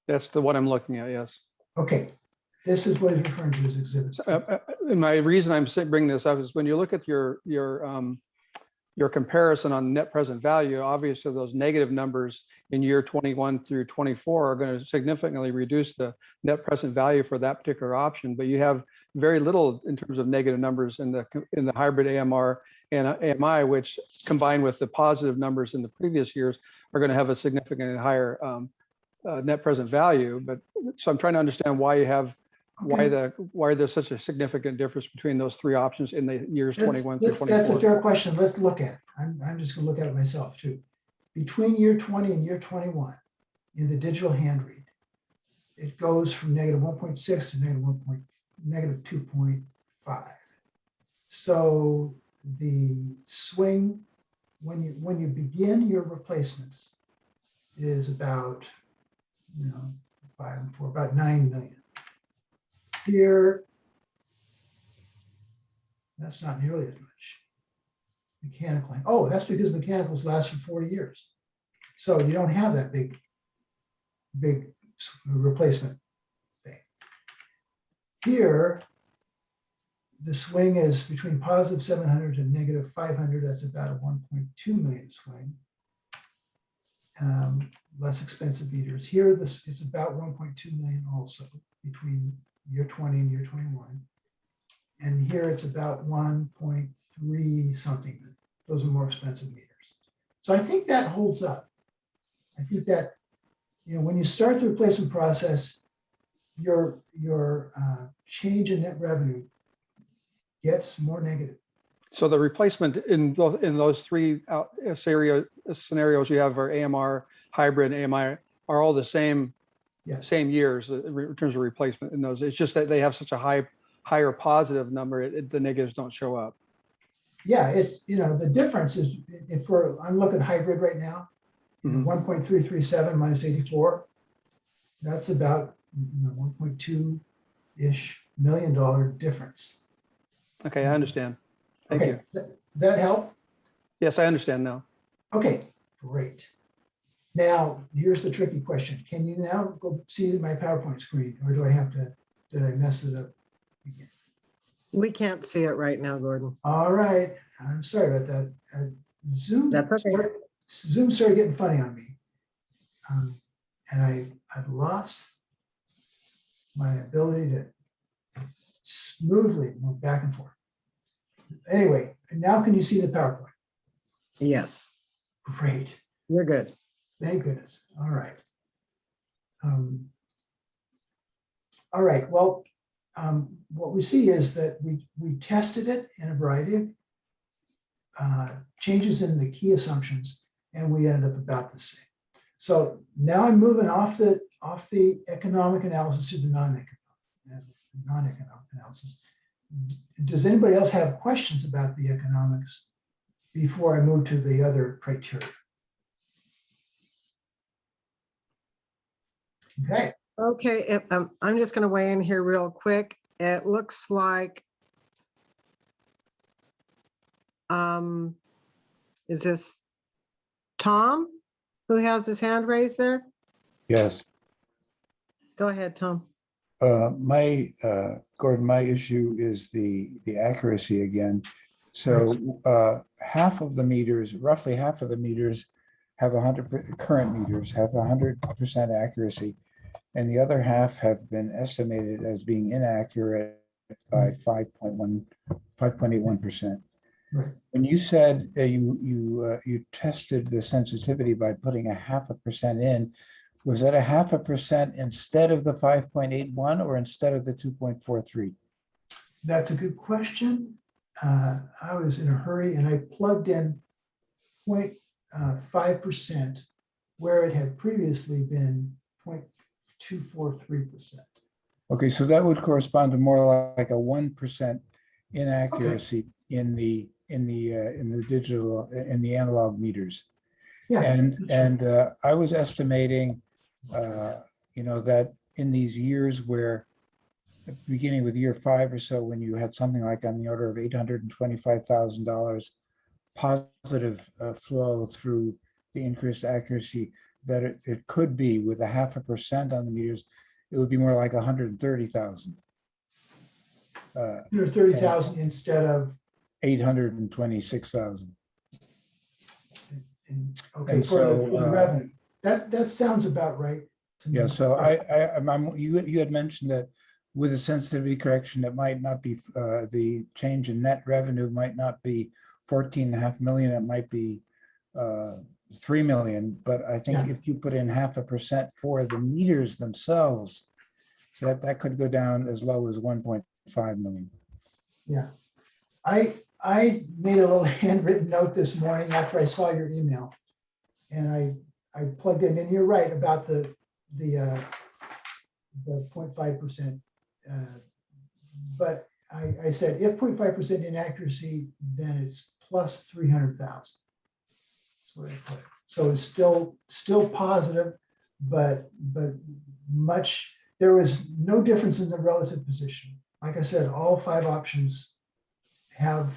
That's the one I'm looking at, yes. Okay, this is what he's referring to as exhibits. And my reason I'm bringing this up is when you look at your your comparison on net present value, obviously those negative numbers in year 21 through 24 are going to significantly reduce the net present value for that particular option. But you have very little in terms of negative numbers in the hybrid AMR and AMI, which combined with the positive numbers in the previous years are going to have a significantly higher net present value. But so I'm trying to understand why you have why there's such a significant difference between those three options in the years 21 through 24. That's a fair question. Let's look at it. I'm just gonna look at it myself too. Between year 20 and year 21, in the digital hand read, it goes from negative 1.6 to negative 2.5. So the swing when you begin your replacements is about, 5 and 4, about 9 million. Here, that's not nearly as much. Mechanical, oh, that's because mechanicals last for 40 years. So you don't have that big replacement thing. Here, the swing is between positive 700 and negative 500. That's about a 1.2 million swing. Less expensive meters. Here, this is about 1.2 million also between year 20 and year 21. And here it's about 1.3 something. Those are more expensive meters. So I think that holds up. I think that, when you start the replacement process, your change in net revenue gets more negative. So the replacement in those three scenarios you have for AMR, hybrid, AMI are all the same. Yes. Same years in terms of replacement in those. It's just that they have such a higher positive number, the negatives don't show up. Yeah, it's, the difference is I'm looking hybrid right now, 1.337 minus 84. That's about 1.2-ish $1 million difference. Okay, I understand. Thank you. That help? Yes, I understand now. Okay, great. Now, here's the tricky question. Can you now go see my PowerPoint screen, or did I mess it up again? We can't see it right now, Gordon. All right, I'm sorry about that. Zoom. That's okay. Zoom started getting funny on me. And I've lost my ability to smoothly move back and forth. Anyway, now can you see the PowerPoint? Yes, Great. you're good. Thank goodness. All right. All right. Well, what we see is that we tested it in a variety of changes in the key assumptions, and we ended up about the same. So now I'm moving off the economic analysis to the non-economic analysis. Does anybody else have questions about the economics before I move to the other criteria? Okay. Okay, I'm just going to weigh in here real quick. It looks like, is this Tom who has his hand raised there? Yes. Go ahead, Tom. Gordon, my issue is the accuracy again. So half of the meters, roughly half of the meters have 100 current meters have 100% accuracy, and the other half have been estimated as being inaccurate by 5.81%. Right. When you said you tested the sensitivity by putting 0.5% in, was that 0.5% instead of the 5.81 or instead of the 2.43? That's a good question. I was in a hurry and I plugged in 0.5% where it had previously been 0.243%. Okay, so that would correspond to more like a 1% inaccuracy in the digital, in the analog meters. Yeah. And I was estimating, that in these years where, beginning with year 5 or so, when you had something like on the order of $825,000 positive flow through the increased accuracy, that it could be with 0.5% on the meters, it would be more like 130,000. 130,000 instead of 826,000. Okay, And for the so, revenue. That sounds about right to me. Yeah, so you had mentioned that with a sensitivity correction, it might not be, the change in net revenue might not be 14.5 million, it might be 3 million, but I think Yeah. if you put in 0.5% for the meters themselves, that could go down as low as 1.5 million. Yeah. I made a little handwritten note this morning after I saw your email. And I plugged in, and you're right about the 0.5%. But I said, if 0.5% inaccuracy, then it's plus 300,000. That's what I put. So it's still positive, but there was no difference in the relative position. Like I said, all 5 options have,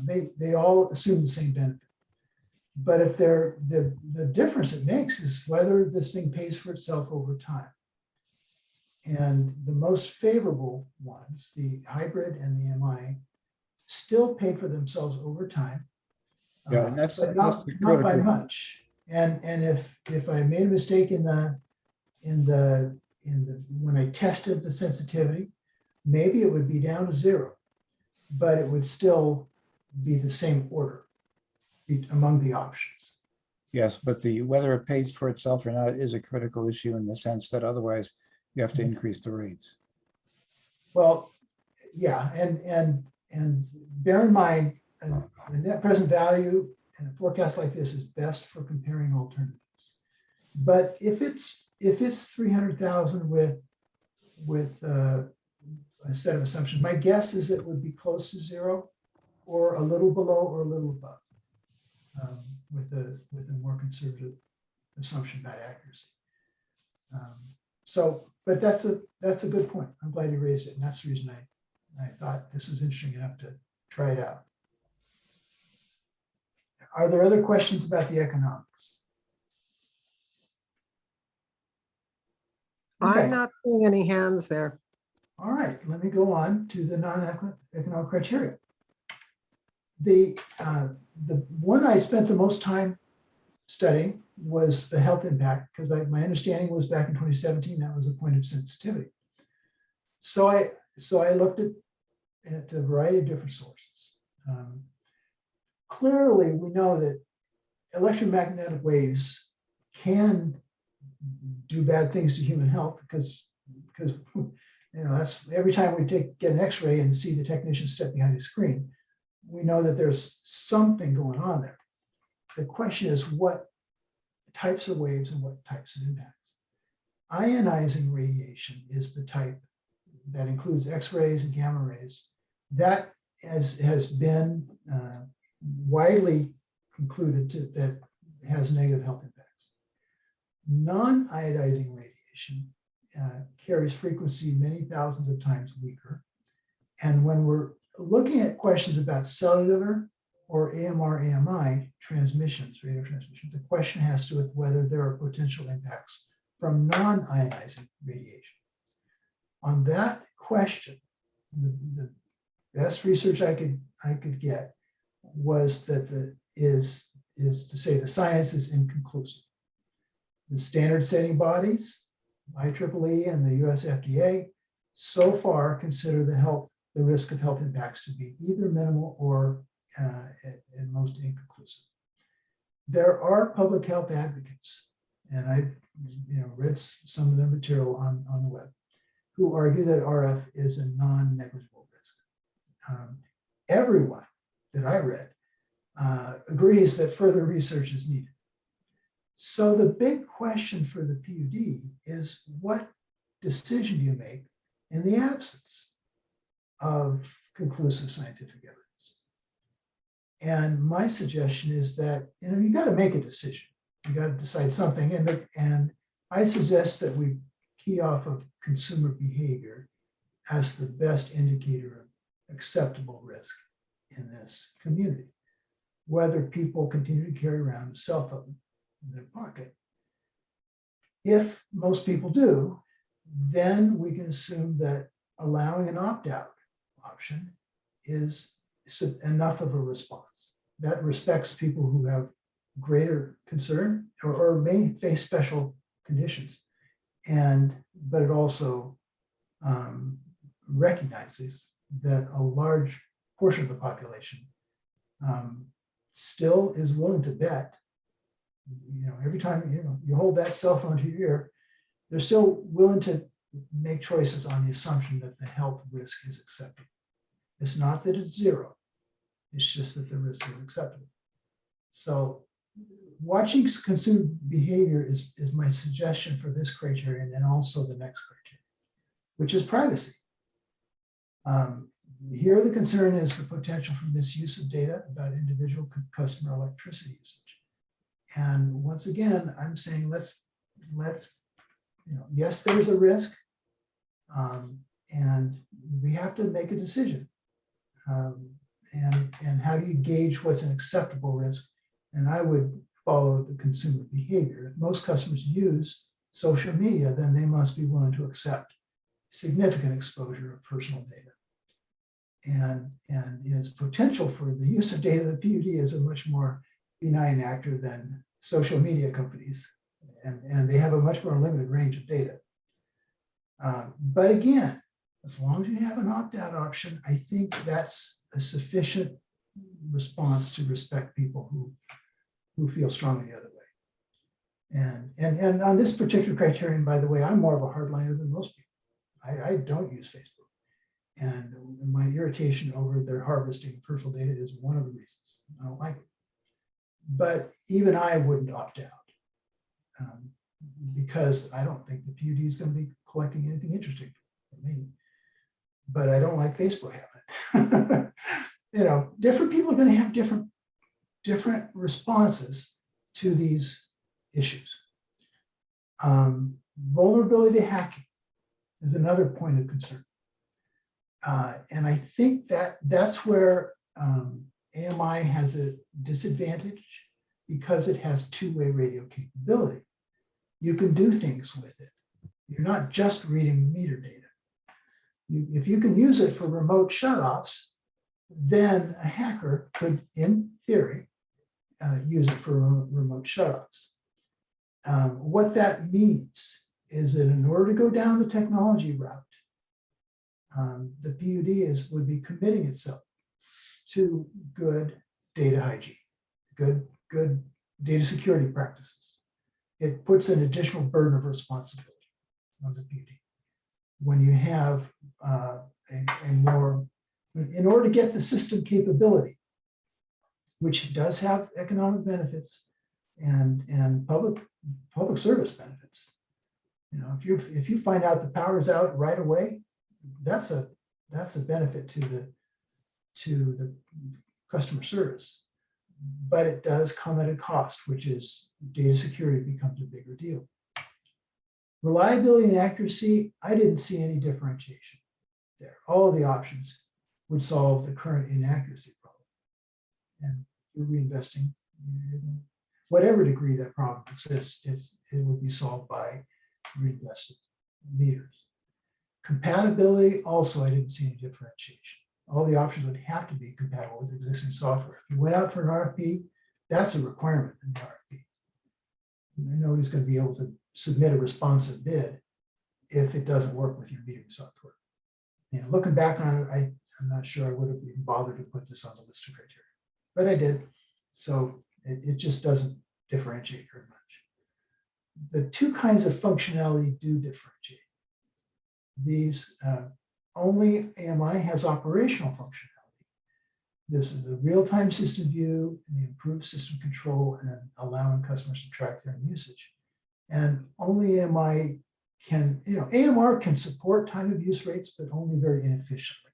they all assume the same benefit. But if the difference it makes is whether this thing pays for itself over time. And the most favorable ones, the hybrid and the MI, still pay for themselves over time. Yeah, and that's but the not by critical. much. And if I made a mistake in the when I tested the sensitivity, maybe it would be down to 0, but it would still be the same order among the options. Yes, but whether it pays for itself or not is a critical issue in the sense that otherwise you have to increase the rates. Well, yeah, and bear in mind, the net present value in a forecast like this is best for comparing alternatives. But if it's 300,000 with a set of assumptions, my guess is it would be close to 0, or a little below, or a little above, with a more conservative assumption about accuracy. But that's a good point. I'm glad you raised it, and that's the reason I thought this was interesting enough to try it out. Are there other questions about the economics? Okay. I'm not seeing any hands there. All right, let me go on to the non-economic criteria. The one I spent the most time studying was the health impact, because my understanding was back in 2017 that was a point of sensitivity. So I looked at a variety of different sources. Clearly, we know that electromagnetic waves can do bad things to human health, because that's every time we get an X-ray and see the technician step behind the screen, we know that there's something going on there. The question is what types of waves and what types of impacts. Ionizing radiation is the type that includes X-rays and gamma rays. That has been widely concluded that has negative health impacts. Non-ionizing radiation carries frequency many thousands of times weaker. And when we're looking at questions about cellular or AMR, AMI transmissions, radio transmissions, the question has to do with whether there are potential impacts from non-ionizing radiation. On that question, the best research I could get was that is to say the science is inconclusive. The standard setting bodies, IEEE and the US FDA, so far consider the risk of health impacts to be either minimal or at most inconclusive. There are public health advocates, and I've read some of their material on the web, who argue that RF is a non-negligible risk. Everyone that I read agrees that further research is needed. So the big question for the PUD is, what decision do you make in the absence of conclusive scientific evidence? And my suggestion is that you got to make a decision. You got to decide something, and I suggest that we key off of consumer behavior as the best indicator of acceptable risk in this community. Whether people continue to carry around a cell phone in their pocket. If most people do, then we can assume that allowing an opt-out option is enough of a response. that respects people who have greater concern or may face special conditions. But it also recognizes that a large portion of the population still is willing to bet. Every time you hold that cell phone to your ear, they're still willing to make choices on the assumption that the health risk is acceptable. It's not that it's zero. It's just that the risk is acceptable. So watching consumer behavior is my suggestion for this criterion and also the next criterion, which is privacy. Here the concern is the potential for misuse of data about individual customer electricity usage. And once again, I'm saying let's yes, there's a risk, and we have to make a decision. And how do you gauge what's an acceptable risk? And I would follow the consumer behavior. If most customers use social media, then they must be willing to accept significant exposure of personal data. And its potential for the use of data, the PUD is a much more benign actor than social media companies. And they have a much more limited range of data. But again, as long as you have an opt-out option, I think that's a sufficient response to respect people who feel strongly the other way. And on this particular criterion, by the way, I'm more of a hardliner than most people. I don't use Facebook. And my irritation over their harvesting personal data is one of the reasons. I don't like it. But even I wouldn't opt out because I don't think the PUD is going to be collecting anything interesting for me. But I don't like Facebook having it. Different people are going to have different responses to these issues. Vulnerability to hacking is another point of concern. And I think that's where AMI has a disadvantage because it has two-way radio capability. You can do things with it. You're not just reading meter data. If you can use it for remote shutoffs, then a hacker could, in theory, use it for remote shutoffs. What that means is that in order to go down the technology route, the PUD would be committing itself to good data hygiene, good data security practices. It puts an additional burden of responsibility on the PUD. When you have a more, in order to get the system capability, which does have economic benefits and public service benefits. If you find out the power's out right away, that's a benefit to the customer service. But it does come at a cost, which is data security becomes a bigger deal. Reliability and accuracy, I didn't see any differentiation there. All of the options would solve the current inaccuracy problem. And you're reinvesting, whatever degree that problem exists, it will be solved by reinvested meters. Compatibility, also, I didn't see any differentiation. All the options would have to be compatible with existing software. If you went out for an RFP, that's a requirement in the RFP. And nobody's going to be able to submit a responsive bid if it doesn't work with your metering software. Looking back on it, I'm not sure I would have even bothered to put this on the list of criteria, but I did. So it just doesn't differentiate very much. The two kinds of functionality do differentiate. These only AMI has operational functionality. This is the real-time system view and the improved system control and allowing customers to track their usage. And only AMI can, AMR can support time of use rates, but only very inefficiently.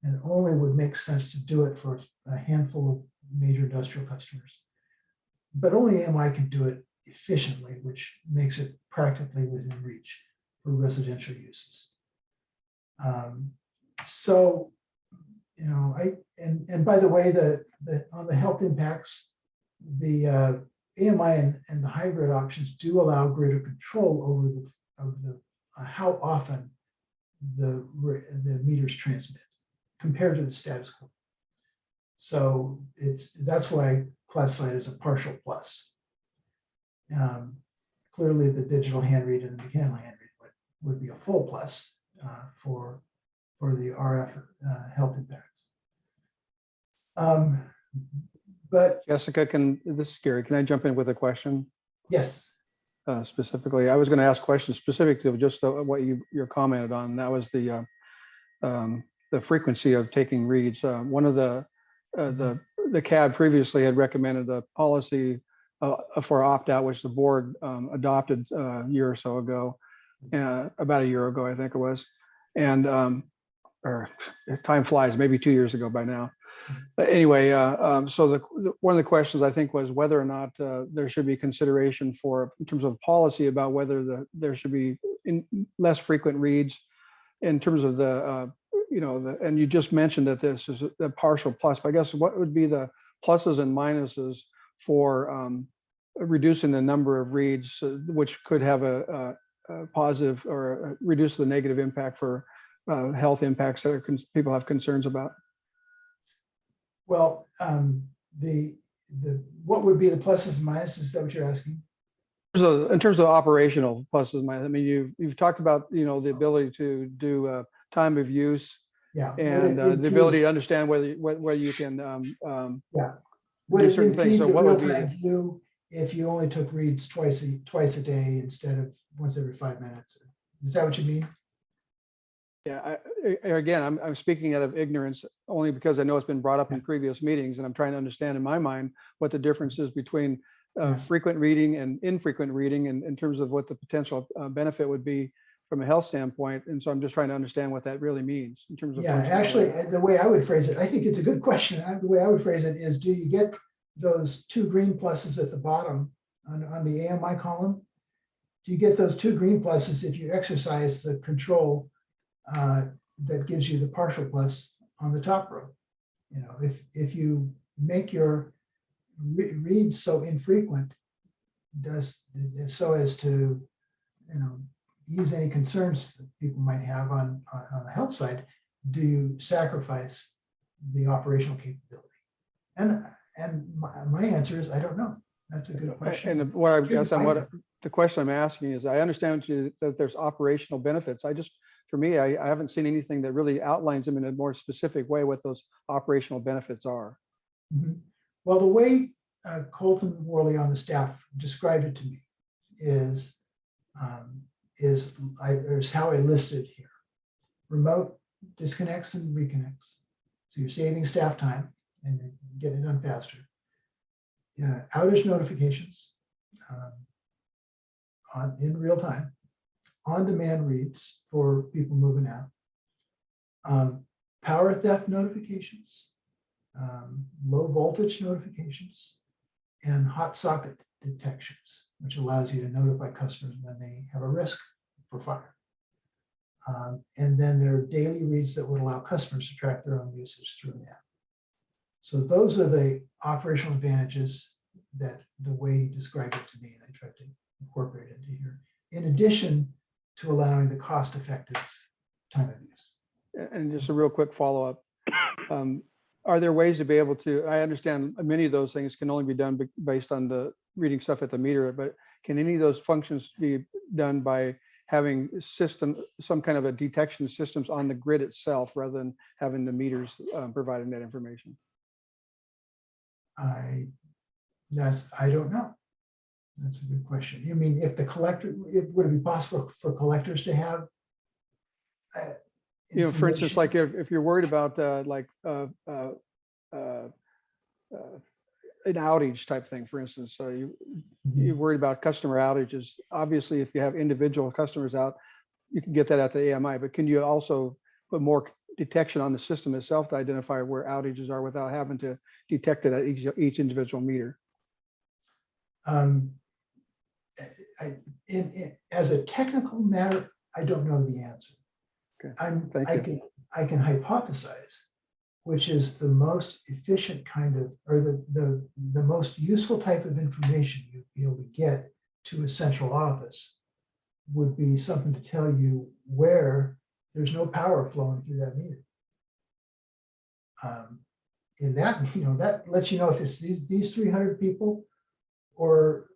And only would make sense to do it for a handful of major industrial customers. But only AMI can do it efficiently, which makes it practically within reach for residential uses. And by the way, on the health impacts, the AMI and the hybrid options do allow greater control over how often the meters transmit compared to the status quo. So that's why classified as a partial plus. Clearly, the digital hand read and the mechanical hand read would be a full plus for the RF health impacts. But Jessica, this is Gary, can I jump in with a question? yes, Specifically, I was going to ask questions specific to just what you commented on. And that was the frequency of taking reads. One of the CAB previously had recommended a policy for opt-out, which the board adopted a year or so ago, about a year ago, I think it was. And or time flies, maybe 2 years ago by now. But anyway, so one of the questions I think was whether or not there should be consideration for, in terms of policy, about whether there should be less frequent reads in terms of and you just mentioned that this is a partial plus, but I guess what would be the pluses and minuses for reducing the number of reads, which could have a positive or reduce the negative impact for health impacts that people have concerns about? well, what would be the pluses and minuses? Is that what you're asking? So in terms of operational pluses and minuses, I mean, you've talked about, the ability to do time of use, Yeah. and the ability to understand whether you can Would do it certain things. impede So the what would be real-time view if you only took reads twice a day instead of once every 5 minutes? Is that what you mean? Yeah, again, I'm speaking out of ignorance only because I know it's been brought up in previous meetings, and I'm trying to understand in my mind what the difference is between frequent reading and infrequent reading, and in terms of what the potential benefit would be from a health standpoint. And so I'm just trying to understand what that really means in terms of. Yeah, actually, the way I would phrase it, I think it's a good question. The way I would phrase it is, do you get those 2 green pluses at the bottom on the AMI column? Do you get those 2 green pluses if you exercise the control that gives you the partial plus on the top row? If you make your reads so infrequent, so as to ease any concerns that people might have on the health side, do you sacrifice the operational capability? And my answer is I don't know. That's a good question. And what I guess the question I'm asking is, I understand that there's operational benefits. For me, I haven't seen anything that really outlines them in a more specific way what those operational benefits are. Mm-hmm. Well, the way Colton Worley on the staff described it to me is how I listed here: remote disconnects and reconnects. So you're saving staff time and you're getting it done faster. Outage notifications in real time, on-demand reads for people moving out, power theft notifications, low voltage notifications, and hot socket detections, which allows you to notify customers when they have a risk for fire. And then there are daily reads that would allow customers to track their own usage through an app. So those are the operational advantages that the way he described it to me, and I tried to incorporate it into here, in addition to allowing the cost-effective time of use. And just a real quick follow-up. Are there ways to be able to, I understand many of those things can only be done based on the reading stuff at the meter, but can any of those functions be done by having some kind of a detection systems on the grid itself rather than having the meters providing that information? I don't know. That's a good question. You mean if the collector, would it be possible for collectors to have? For instance, like if you're worried about an outage type thing, for instance, so you're worried about customer outages. Obviously, if you have individual customers out, you can get that at the AMI, but can you also put more detection on the system itself to identify where outages are without having to detect it at each individual meter? As a technical matter, I don't know the answer. Okay. I can hypothesize which is the most efficient kind of, or the most useful type of information you'd be able to get to a central office, would be something to tell you where there's no power flowing through that meter. in that, that lets you know if it's these 300 people or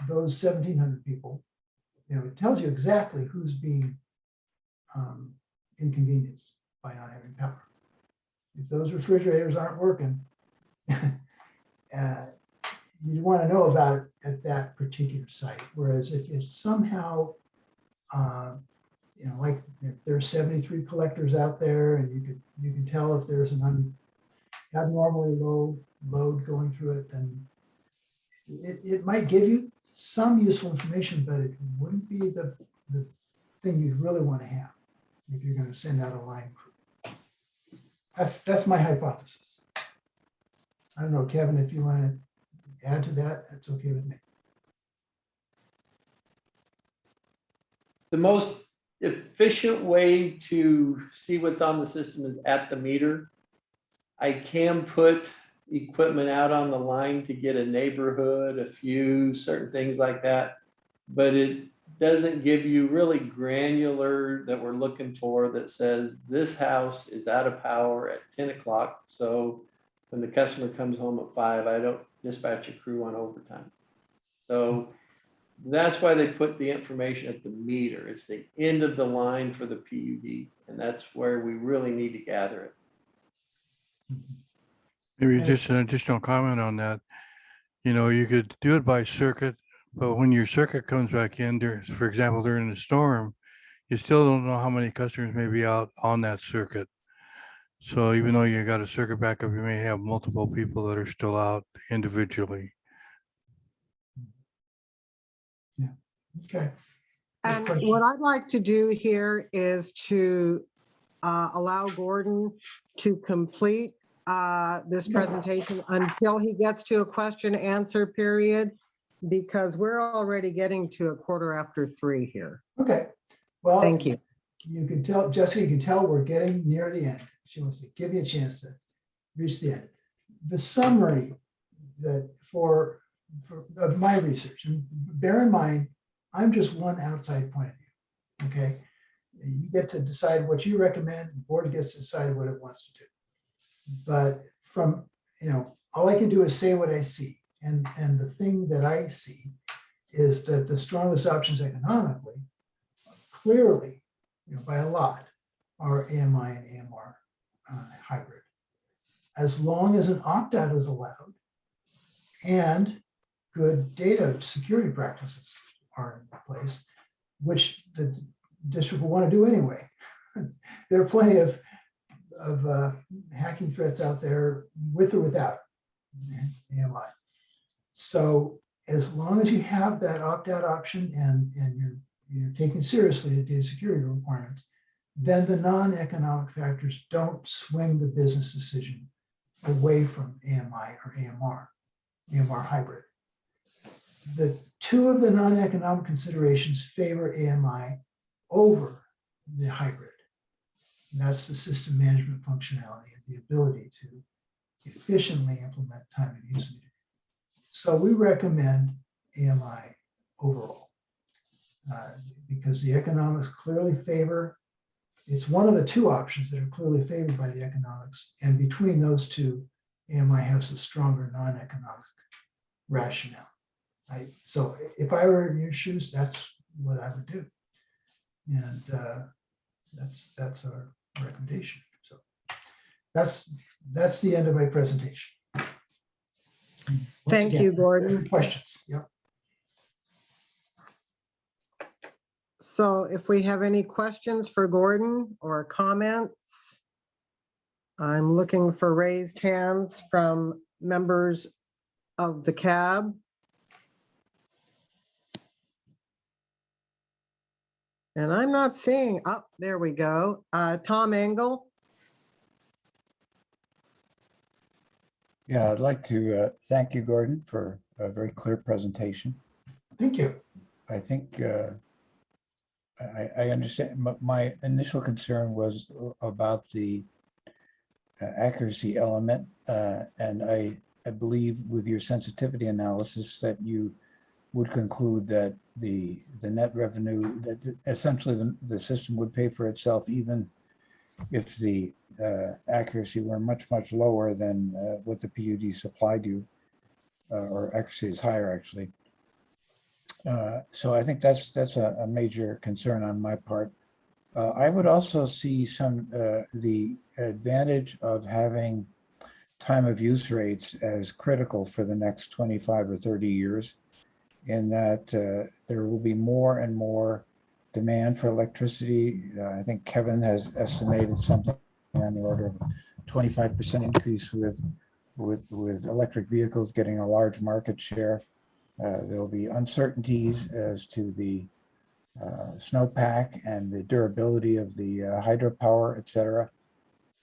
those 1,700 people. It tells you exactly who's being inconvenienced by not having power. If those refrigerators aren't working, you want to know about it at that particular site. Whereas if somehow, like if there's 73 collectors out there, and you can tell if there's an abnormally low load going through it, then it might give you some useful information, but it wouldn't be the thing you'd really want to have if you're going to send out a line crew. That's my hypothesis. I don't know, Kevin, if you want to add to that, that's okay with me. The most efficient way to see what's on the system is at the meter. I can put equipment out on the line to get a neighborhood, a few certain things like that, but it doesn't give you really granular that we're looking for that says this house is out of power at 10 o'clock. So when the customer comes home at 5, I don't dispatch a crew on overtime. So that's why they put the information at the meter. It's the end of the line for the PUD, and that's where we really need to gather it. Maybe just an additional comment on that. You could do it by circuit, but when your circuit comes back in there, for example, during the storm, you still don't know how many customers may be out on that circuit. So even though you got a circuit backup, you may have multiple people that are still out individually. Okay. And question. what I'd like to do here is to allow Gordon to complete this presentation until he gets to a question answer period, because we're already getting to 3:15 here. Okay. Well, Thank you. You can tell, Jessica, you can tell we're getting near the end. She wants to give you a chance to reach the end. The summary that for of my research, and bear in mind, I'm just one outside point of view. Okay. You get to decide what you recommend, the board gets to decide what it wants to do. But from, all I can do is say what I see. And the thing that I see is that the strongest options economically, clearly, by a lot, are AMI and AMR hybrid. As long as an opt-out is allowed and good data security practices are in place, which the district will want to do anyway. There are plenty of hacking threats out there with or without AMI. So as long as you have that opt-out option and you're taking seriously the data security requirements, then the non-economic factors don't swing the business decision away from AMI or AMR hybrid. The two of the non-economic considerations favor AMI over the hybrid. And that's the system management functionality and the ability to efficiently implement time and use metering. So we recommend AMI overall because the economics clearly favor, it's one of the two options that are clearly favored by the economics. And between those two, AMI has a stronger non-economic rationale. So if I were in your shoes, that's what I would do. And that's our recommendation. So that's the end of my presentation. Thank you, Gordon. Questions? Yep. So if we have any questions for Gordon or comments, I'm looking for raised hands from members of the CAB. And I'm not seeing, there we go. Tom Engel. Yeah, I'd like to thank you, Gordon, for a very clear presentation. Thank you. I think I understand. My initial concern was about the accuracy element, and I believe with your sensitivity analysis that you would conclude that the net revenue, that essentially the system would pay for itself even if the accuracy were much, much lower than what the PUD supplied you, or accuracy is higher, actually. So I think that's a major concern on my part. I would also see the advantage of having time of use rates as critical for the next 25 or 30 years, in that there will be more and more demand for electricity. I think Kevin has estimated something on the order of 25% increase with electric vehicles getting a large market share. There'll be uncertainties as to the snowpack and the durability of the hydropower, et cetera.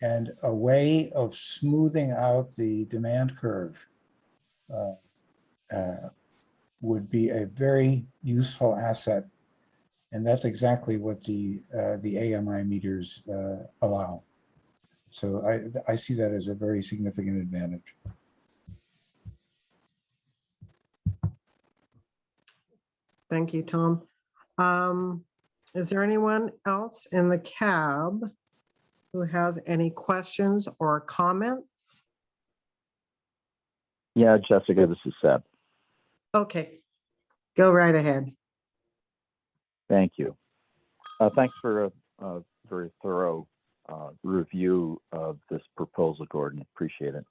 And a way of smoothing out the demand curve would be a very useful asset. And that's exactly what the AMI meters allow. So I see that as a very significant advantage. Thank you, Tom. Is there anyone else in the cab who has any questions or comments? Yeah, Jessica, this is Seb. Okay, go right ahead. Thank you. Thanks for a very thorough review of this proposal, Gordon. Appreciate it.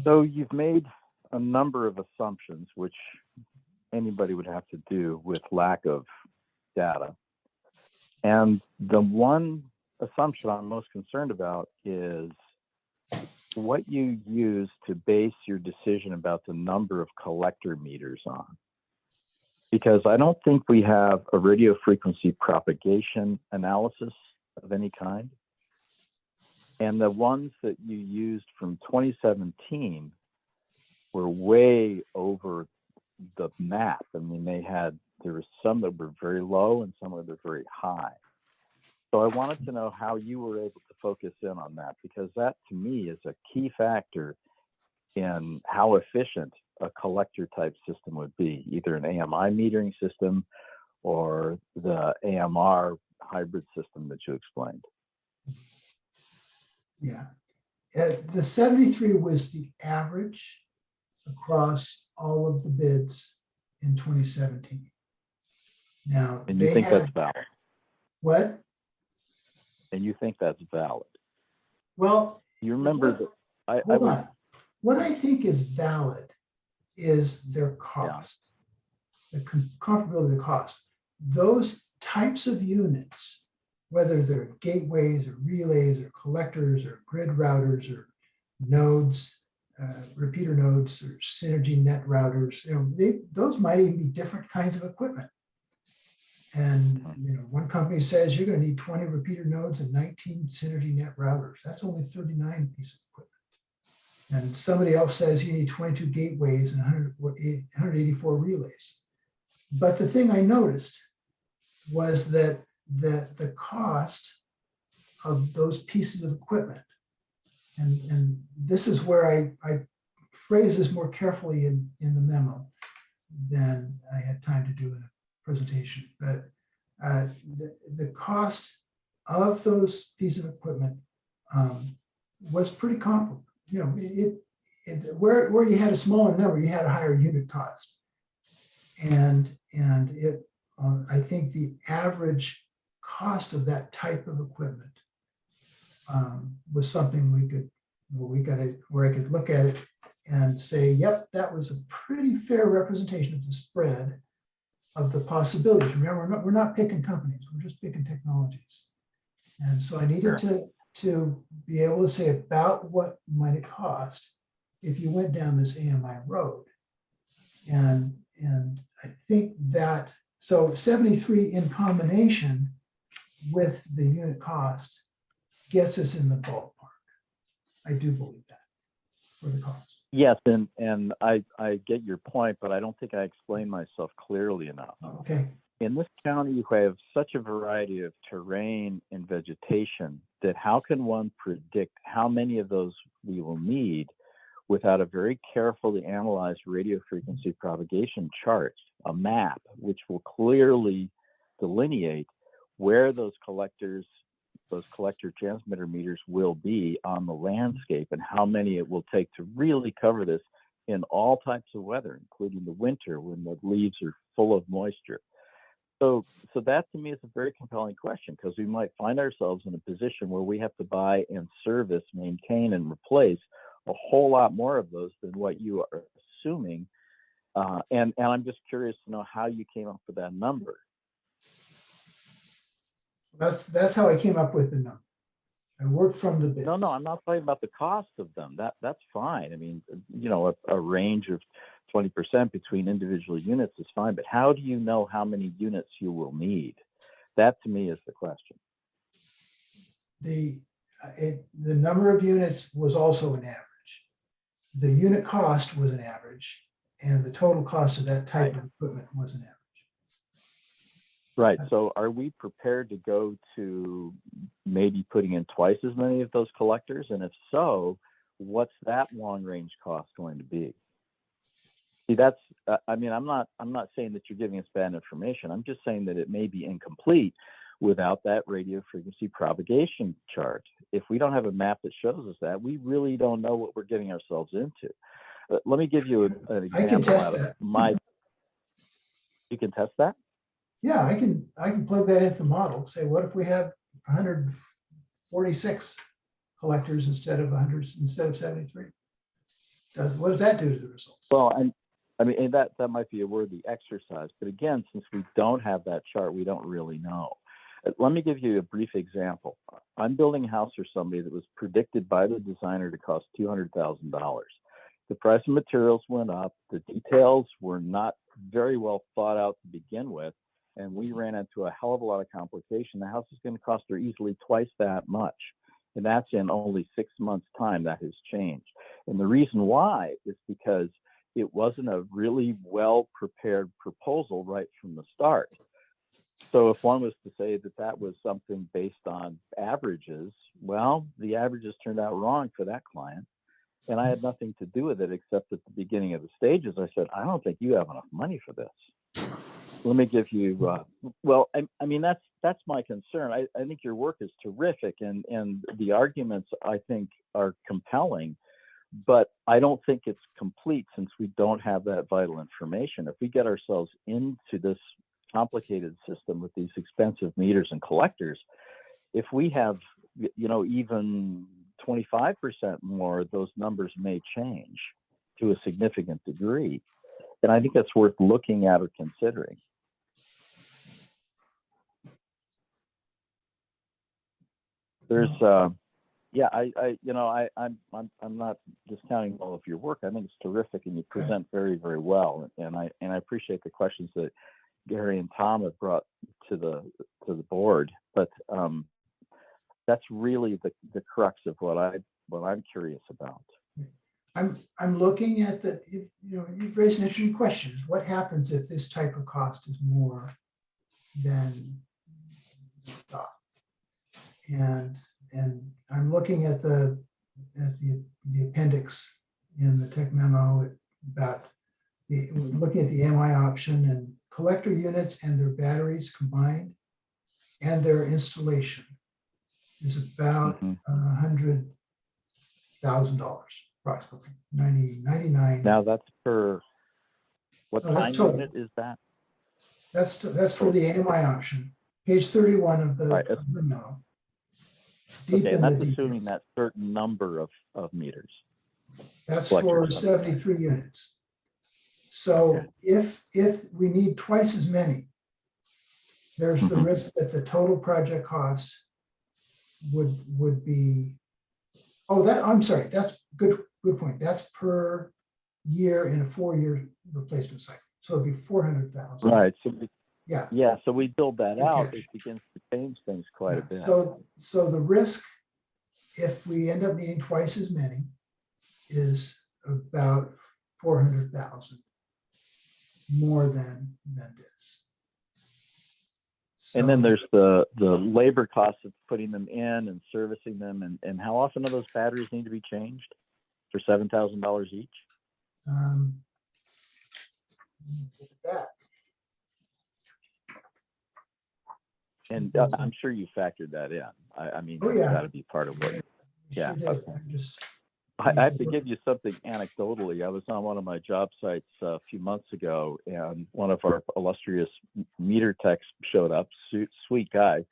So you've made a number of assumptions, which anybody would have to do with lack of data. And the one assumption I'm most concerned about is what you use to base your decision about the number of collector meters on. Because I don't think we have a radio frequency propagation analysis of any kind. And the ones that you used from 2017 were way over the map. I mean, there were some that were very low and some that were very high. So I wanted to know how you were able to focus in on that, because that to me is a key factor in how efficient a collector type system would be, either an AMI metering system or the AMR hybrid system that you explained. Yeah. The 73 was the average across all of the bids in 2017. Now, And you think that's valid? What? And you think that's valid? Well, you remember that hold on. What I think is valid is their cost, the comparability of the cost. Those types of units, whether they're gateways or relays or collectors or grid routers or nodes, repeater nodes or synergy net routers, those might even be different kinds of equipment. And one company says you're going to need 20 repeater nodes and 19 synergy net routers. That's only 39 pieces of equipment. And somebody else says you need 22 gateways and 184 relays. But the thing I noticed was that the cost of those pieces of equipment, and this is where I phrase this more carefully in the memo than I had time to do in a presentation, but the cost of those pieces of equipment was pretty comparable. Where you had a smaller number, you had a higher unit cost, and I think the average cost of that type of equipment was something where I could look at it and say, yep, that was a pretty fair representation of the spread of the possibilities. Remember, we're not picking companies, we're just picking technologies. And so I needed to be able to say about what might it cost if you went down this AMI road. And I think that, so 73 in combination with the unit cost gets us in the ballpark. I do believe that for the cost. Yes, and I get your point, but I don't think I explained myself clearly enough. Okay. In this county, you have such a variety of terrain and vegetation that how can one predict how many of those we will need without a very carefully analyzed radio frequency propagation chart, a map, which will clearly delineate where those collectors those collector transmitter meters will be on the landscape and how many it will take to really cover this in all types of weather, including the winter when the leaves are full of moisture. So that to me is a very compelling question, because we might find ourselves in a position where we have to buy and service, maintain, and replace a whole lot more of those than what you are assuming. And I'm just curious to know how you came up with that number. That's how I came up with the number. I worked from the bids. No, I'm not talking about the cost of them. That's fine. I mean, you know, a range of 20% between individual units is fine, but how do you know how many units you will need? That to me is the question. The number of units was also an average. The unit cost was an average, and the total cost of that type of equipment was an average. Right. So are we prepared to go to maybe putting in twice as many of those collectors? And if so, what's that long range cost going to be? See, that's, I mean, I'm not saying that you're giving us bad information. I'm just saying that it may be incomplete without that radio frequency propagation chart. If we don't have a map that shows us that, we really don't know what we're getting ourselves into. Let me give you an example. I can test that. You can test that? Yeah, I can plug that into the model. Say, what if we have 146 collectors instead of 73? What does that do to the results? Well, I mean, that might be a worthy exercise, but again, since we don't have that chart, we don't really know. Let me give you a brief example. I'm building a house for somebody that was predicted by the designer to cost $200,000. The price of materials went up. The details were not very well thought out to begin with, and we ran into a hell of a lot of complication. The house is going to cost her easily twice that much, and that's in only 6 months' time. That has changed, and the reason why is because it wasn't a really well-prepared proposal right from the start. So if one was to say that that was something based on averages, well, the averages turned out wrong for that client. And I had nothing to do with it, except at the beginning of the stages, I said, I don't think you have enough money for this. Let me give you, well, I mean, that's my concern. I think your work is terrific, and the arguments, I think, are compelling, but I don't think it's complete since we don't have that vital information. If we get ourselves into this complicated system with these expensive meters and collectors, if we have, you know, even 25% more, those numbers may change to a significant degree. And I think that's worth looking at or considering. There's, yeah, I'm not discounting all of your work. I think it's terrific, and you present very, very well. And I appreciate the questions that Gary and Tom have brought to the board. But that's really the crux of what I'm curious about. I'm looking at the, you know, you've raised an interesting question. What happens if this type of cost is more than thought? And I'm looking at the appendix in the tech memo about looking at the MI option, and collector units and their batteries combined and their installation is about $100,000 approximately, 99. Now that's per, what No, that's time total. unit is that? That's for the AMI option, page 31 of the, Right. of the memo. Deep Okay, in and the that's assuming details. that certain number of meters. That's collectors. for 73 units. So if we need twice as many, there's the risk that the total project cost would be, I'm sorry, that's good point. That's per year in a 4-year replacement cycle. So it'd be 400,000. Right. So so we build that out, Okay. it begins to change things quite a bit. So the risk, if we end up needing twice as many, is about 400,000 more than this. And then there's the labor costs of putting them in and servicing them, and how often do those batteries need to be changed for $7,000 each? Look at that. And I'm sure you factored that in. I mean, Oh, that's yeah. got to be part of what. We Yeah, sure did. okay. I'm just- I have to give you something anecdotally. I was on one of my job sites a few months ago, and one of our illustrious meter techs showed up. Sweet guy.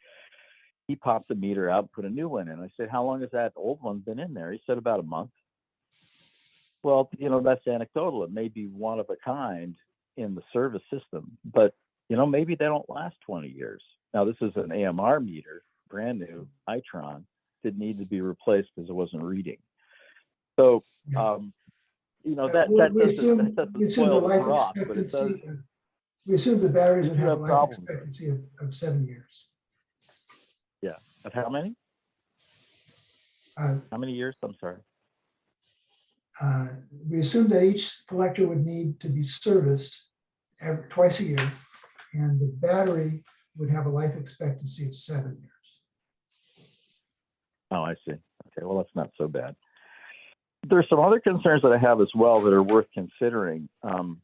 He popped the meter out and put a new one in. I said, "How long has that old one been in there?" He said, "About a month." Well, that's anecdotal. It may be one of a kind in the service system, but maybe they don't last 20 years. Now, this is an AMR meter, brand new, Itron, that needed to be replaced because it wasn't reading. So, that We doesn't assume the spoil the life broth, but it does. expectancy, we assume the batteries would You have a have life problems. expectancy of 7 years. Yeah. Of how many? Uh, How many years? I'm sorry. We assume that each collector would need to be serviced twice a year, and the battery would have a life expectancy of 7 years. Oh, I see. Okay, well, that's not so bad. There's some other concerns that I have as well that are worth considering. The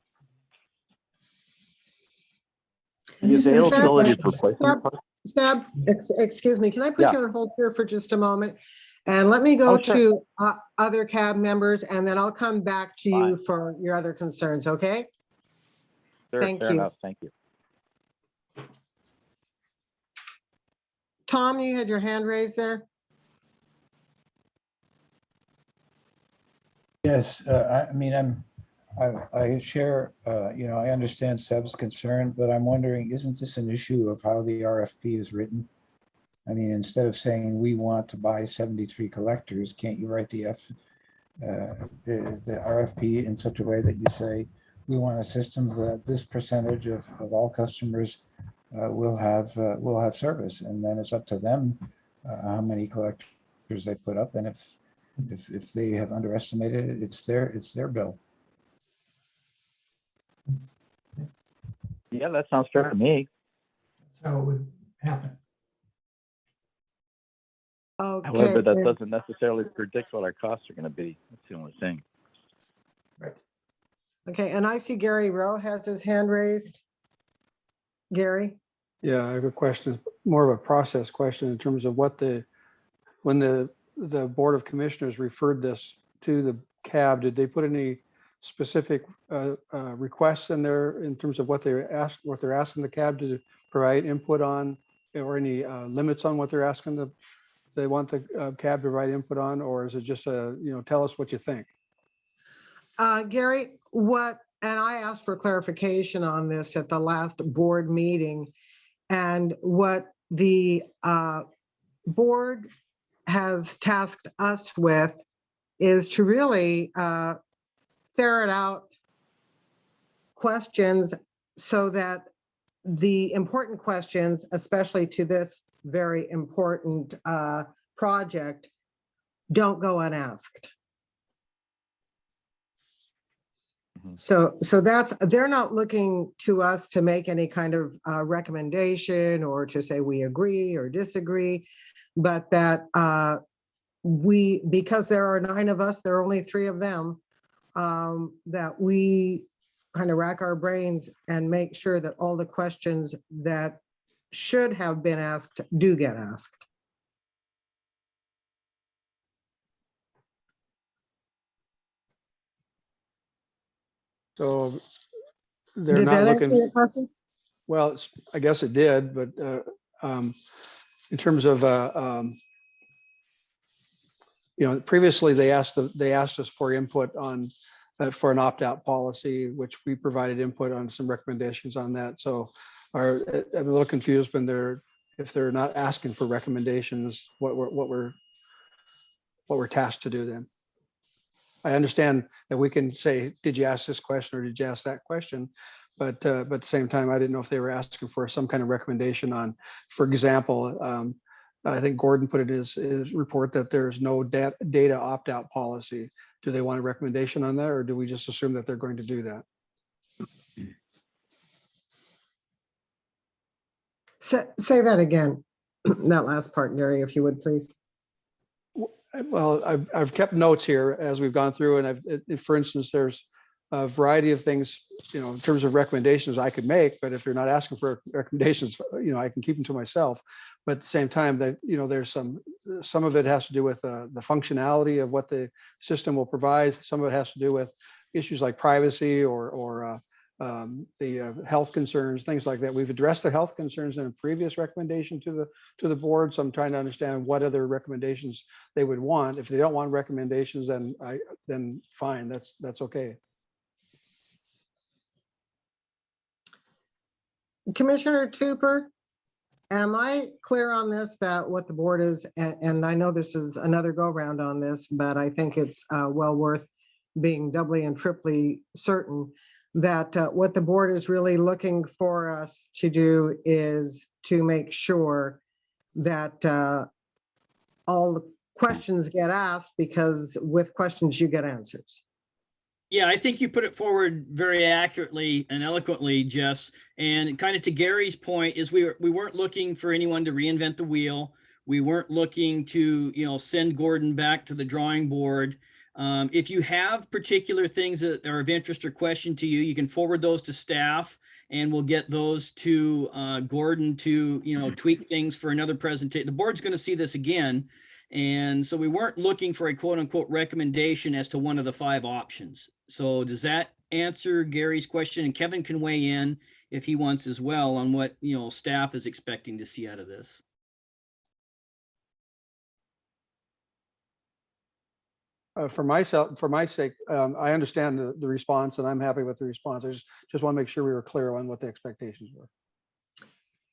availability of replacement parts. Seb, excuse me, can I put Yeah. you on hold here for just a moment? And let me go Oh, sure. to other cab members, and then I'll come back to you Fine. for your other concerns, okay? Fair Thank you. enough. Thank you. Tom, you had your hand raised there? Yes, I share, I understand Seb's concern, but I'm wondering, isn't this an issue of how the RFP is written? I mean, instead of saying we want to buy 73 collectors, can't you write the RFP in such a way that you say, we want a system that this percentage of all customers will have service, and then it's up to them how many collectors they put up, and if they have underestimated it, it's their bill. Yeah, that sounds fair to me. That's how it would happen. Okay. However, that doesn't necessarily predict what our costs are going to be. That's the only thing. Right. Okay, and I see Gary Rowe has his hand raised. Gary? Yeah, I have a question, more of a process question in terms of when the Board of Commissioners referred this to the CAB, did they put any specific requests in there in terms of what they're asking the CAB to provide input on, or any limits on what they're asking they want the CAB to provide input on, or is it just tell us what you think? Gary, and I asked for clarification on this at the last board meeting, and what the board has tasked us with is to really ferret out questions so that the important questions, especially to this very important project, don't go unasked. So they're not looking to us to make any kind of recommendation or to say we agree or disagree, but that because there are 9 of us, there are only 3 of them, that we kind of rack our brains and make sure that all the questions that should have been asked do get asked. So they're Did not that answer looking, your question? well, I guess it did, but in terms of, previously they asked us for input on, for an opt-out policy, which we provided input on some recommendations on that. So I'm a little confused when if they're not asking for recommendations, what we're tasked to do then. I understand that we can say, did you ask this question or did you ask that question? But at the same time, I didn't know if they were asking for some kind of recommendation on, for example, I think Gordon put it in his report that there's no data opt-out policy. Do they want a recommendation on that, or do we just assume that they're going to do that? Say that again, that last part, Gary, if you would, please. Well, I've kept notes here as we've gone through, and for instance, there's a variety of things, in terms of recommendations I could make, but if you're not asking for recommendations, I can keep them to myself. But at the same time, that, there's some of it has to do with the functionality of what the system will provide. Some of it has to do with issues like privacy or the health concerns, things like that. We've addressed the health concerns in a previous recommendation to the board. So I'm trying to understand what other recommendations they would want. If they don't want recommendations, then fine, that's okay. Commissioner Tupper, am I clear on this, that what the board is, and I know this is another go round on this, but I think it's well worth being doubly and triply certain that what the board is really looking for us to do is to make sure that all the questions get asked, because with questions you get answers. Yeah, I think you put it forward very accurately and eloquently, Jess. And kind of to Gary's point is we weren't looking for anyone to reinvent the wheel. We weren't looking to, send Gordon back to the drawing board. If you have particular things that are of interest or question to you, you can forward those to staff and we'll get those to Gordon to, tweak things for another presentation. The board's going to see this again. And so we weren't looking for a quote unquote recommendation as to one of the 5 options. So does that answer Gary's question? And Kevin can weigh in if he wants as well on what, staff is expecting to see out of this. For my sake, I understand the response and I'm happy with the response. I just want to make sure we were clear on what the expectations were.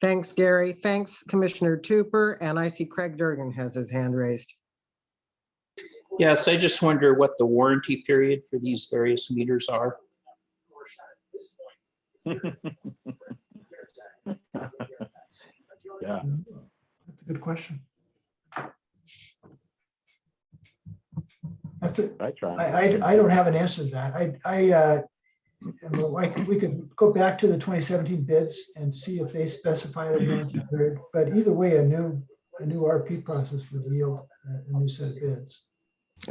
Thanks, Gary. Thanks, Commissioner Tupper. And I see Craig Durgan has his hand raised. Yes, I just wonder what the warranty period for these various meters are. Yeah. That's a good question. That's it. I try. I don't have an answer to that. We could go back to the 2017 bids and see if they specified a warranty period. But either way, a new RP process would yield a new set of bids.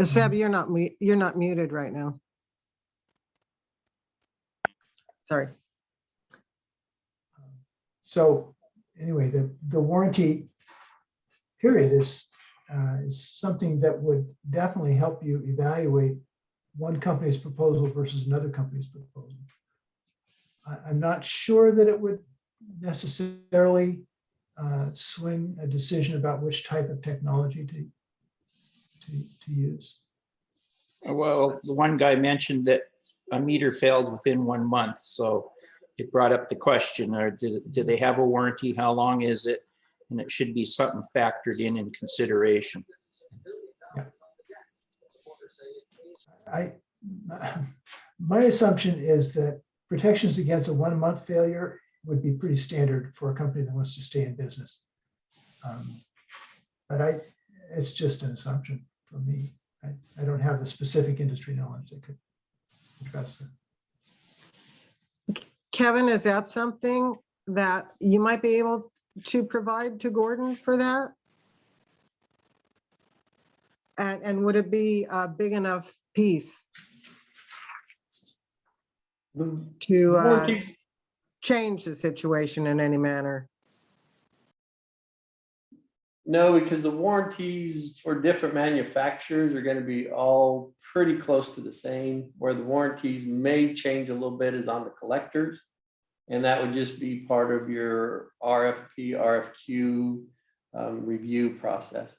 Seb, you're not muted right now. Sorry. So anyway, the warranty period is something that would definitely help you evaluate one company's proposal versus another company's proposal. I'm not sure that it would necessarily swing a decision about which type of technology to use. Well, the one guy mentioned that a meter failed within 1 month, so it brought up the question, or do they have a warranty? How long is it? And it should be something factored in consideration. My assumption is that protections against a 1 month failure would be pretty standard for a company that wants to stay in business. But it's just an assumption for me. I don't have the specific industry knowledge that could address that. Kevin, is that something that you might be able to provide to Gordon for that? And would it be a big enough piece to change the situation in any manner? No, because the warranties for different manufacturers are going to be all pretty close to the same. Where the warranties may change a little bit is on the collectors. And that would just be part of your RFP, RFQ review process.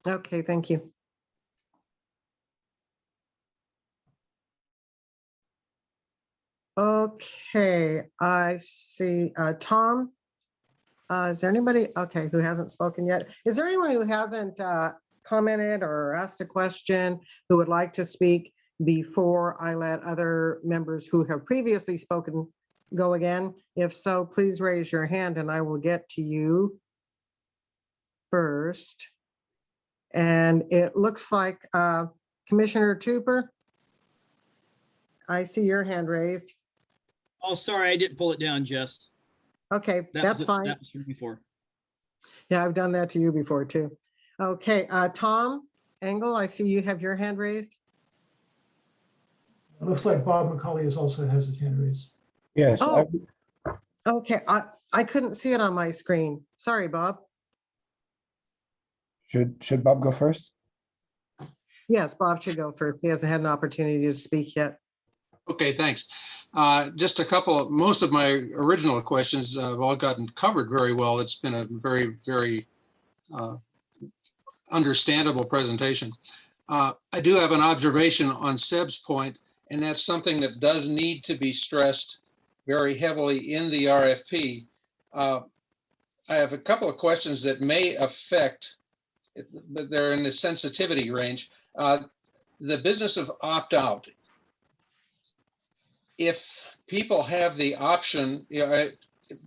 Okay, thank you. Okay, I see Tom. Is there anybody, okay, who hasn't spoken yet? Is there anyone who hasn't commented or asked a question who would like to speak before I let other members who have previously spoken go again? If so, please raise your hand and I will get to you first. And it looks like Commissioner Tupper, I see your hand raised. Oh, sorry, I didn't pull it down, Jess. Okay, that's fine. That was from before. Yeah, I've done that to you before too. Okay, Tom Engel, I see you have your hand raised. It looks like Bob McCauley also has his hand raised. Yes, Oh. Okay, I couldn't see it on my screen. Sorry, Bob. should Bob go first? Yes, Bob should go first. He hasn't had an opportunity to speak yet. Okay, thanks. Just a couple, most of my original questions have all gotten covered very well. It's been a very, very understandable presentation. I do have an observation on Seb's point, and that's something that does need to be stressed very heavily in the RFP. I have a couple of questions that may affect, but they're in the sensitivity range. The business of opt-out. If people have the option,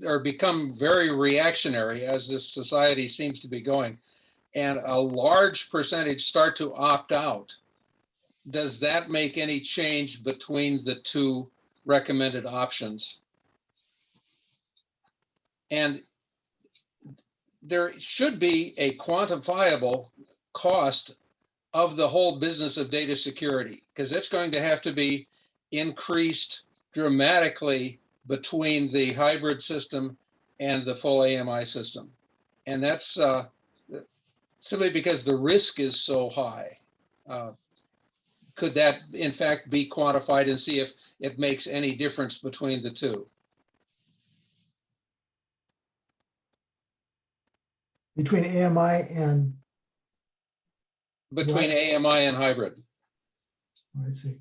or become very reactionary, as this society seems to be going, and a large percentage start to opt out, does that make any change between the two recommended options? And there should be a quantifiable cost of the whole business of data security, because it's going to have to be increased dramatically between the hybrid system and the full AMI system. And that's simply because the risk is so high. Could that in fact be quantified and see if it makes any difference between the two? Between AMI and, Between AMI and hybrid. I see.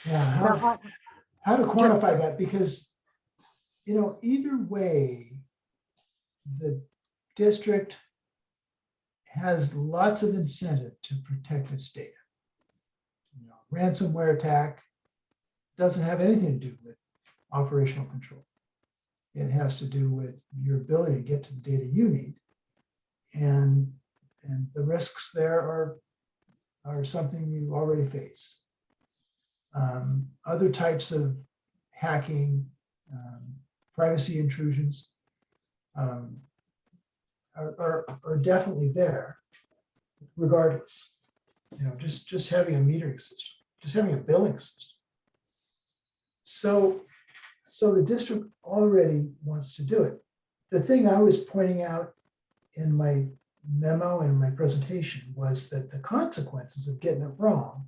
Yeah, how to quantify that? Because, you know, either way, the district has lots of incentive to protect its data. You know, ransomware attack doesn't have anything to do with operational control. It has to do with your ability to get to the data you need. And the risks there are something you already face. Other types of hacking, privacy intrusions are definitely there, regardless. You know, just having a metering system, just having a billing system. So the district already wants to do it. The thing I was pointing out in my memo and my presentation was that the consequences of getting it wrong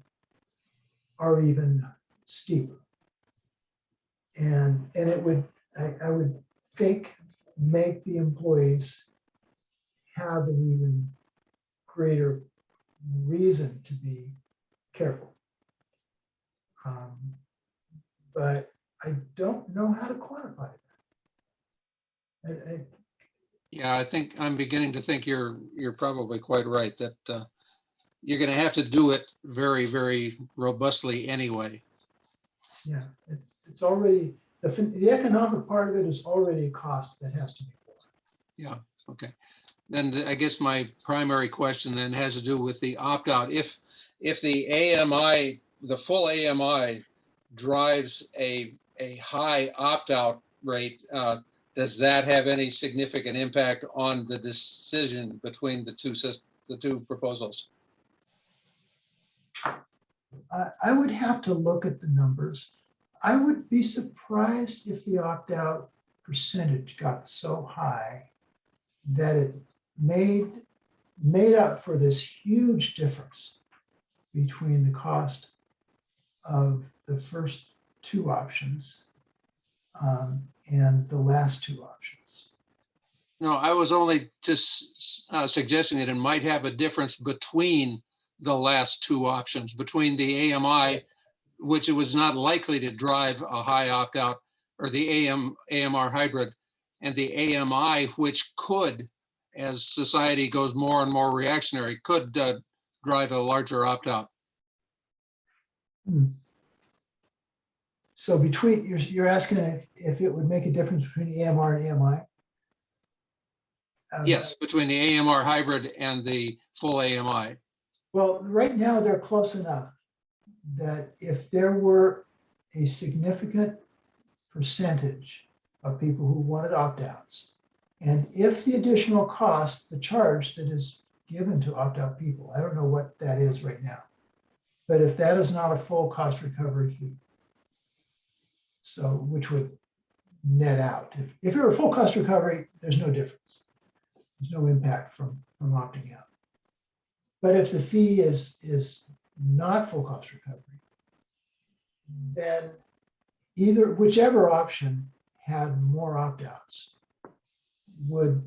are even steeper. And it would, I would think, make the employees have an even greater reason to be careful. But I don't know how to quantify that. Yeah, I think I'm beginning to think you're probably quite right that you're going to have to do it very, very robustly anyway. Yeah, it's already, the economic part of it is already a cost that has to be borne. Yeah, okay. Then I guess my primary question then has to do with the opt-out. If the AMI, the full AMI drives a high opt-out rate, does that have any significant impact on the decision between the two proposals? I would have to look at the numbers. I would be surprised if the opt-out percentage got so high that it made up for this huge difference between the cost of the first two options and the last two options. No, I was only just suggesting that it might have a difference between the last two options, between the AMI, which it was not likely to drive a high opt-out, or the AMR hybrid, and the AMI, which could, as society goes more and more reactionary, could drive a larger opt-out. So between, you're asking if it would make a difference between AMR and AMI? Yes, between the AMR hybrid and the full AMI. Well, right now they're close enough that if there were a significant percentage of people who wanted opt-outs. And if the additional cost, the charge that is given to opt-out people, I don't know what that is right now, but if that is not a full cost recovery fee, so which would net out. If you're a full cost recovery, there's no difference. There's no impact from opting out. But if the fee is not full cost recovery, then whichever option had more opt-outs would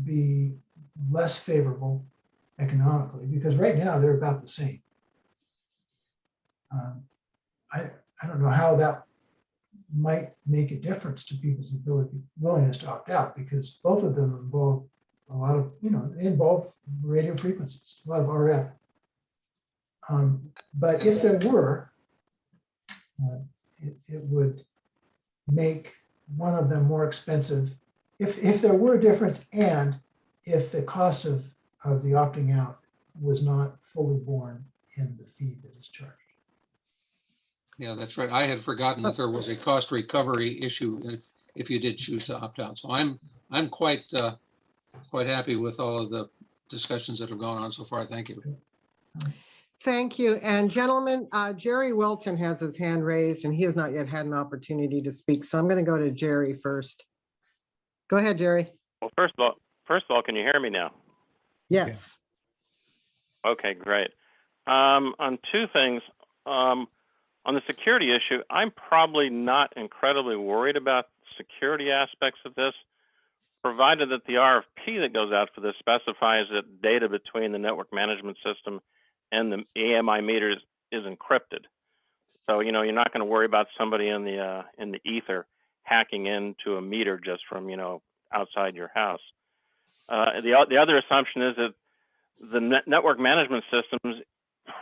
be less favorable economically, because right now they're about the same. I don't know how that might make a difference to people's willingness to opt out, because both of them involve a lot of, involve radio frequencies, a lot of RF. But if there were, it would make one of them more expensive if there were a difference, and if the cost of the opting out was not fully borne in the fee that is charged. Yeah, that's right. I had forgotten that there was a cost recovery issue if you did choose to opt out. So I'm quite happy with all of the discussions that have gone on so far. Thank you. Thank you. And gentlemen, Jerry Wilson has his hand raised and he has not yet had an opportunity to speak. So I'm going to go to Jerry first. Go ahead, Jerry. Well, first of all, can you hear me now? Yes. Okay, great. On two things. On the security issue, I'm probably not incredibly worried about security aspects of this, provided that the RFP that goes out for this specifies that data between the network management system and the AMI meters is encrypted. So, you're not going to worry about somebody in the ether hacking into a meter just from, outside your house. The other assumption is that the network management systems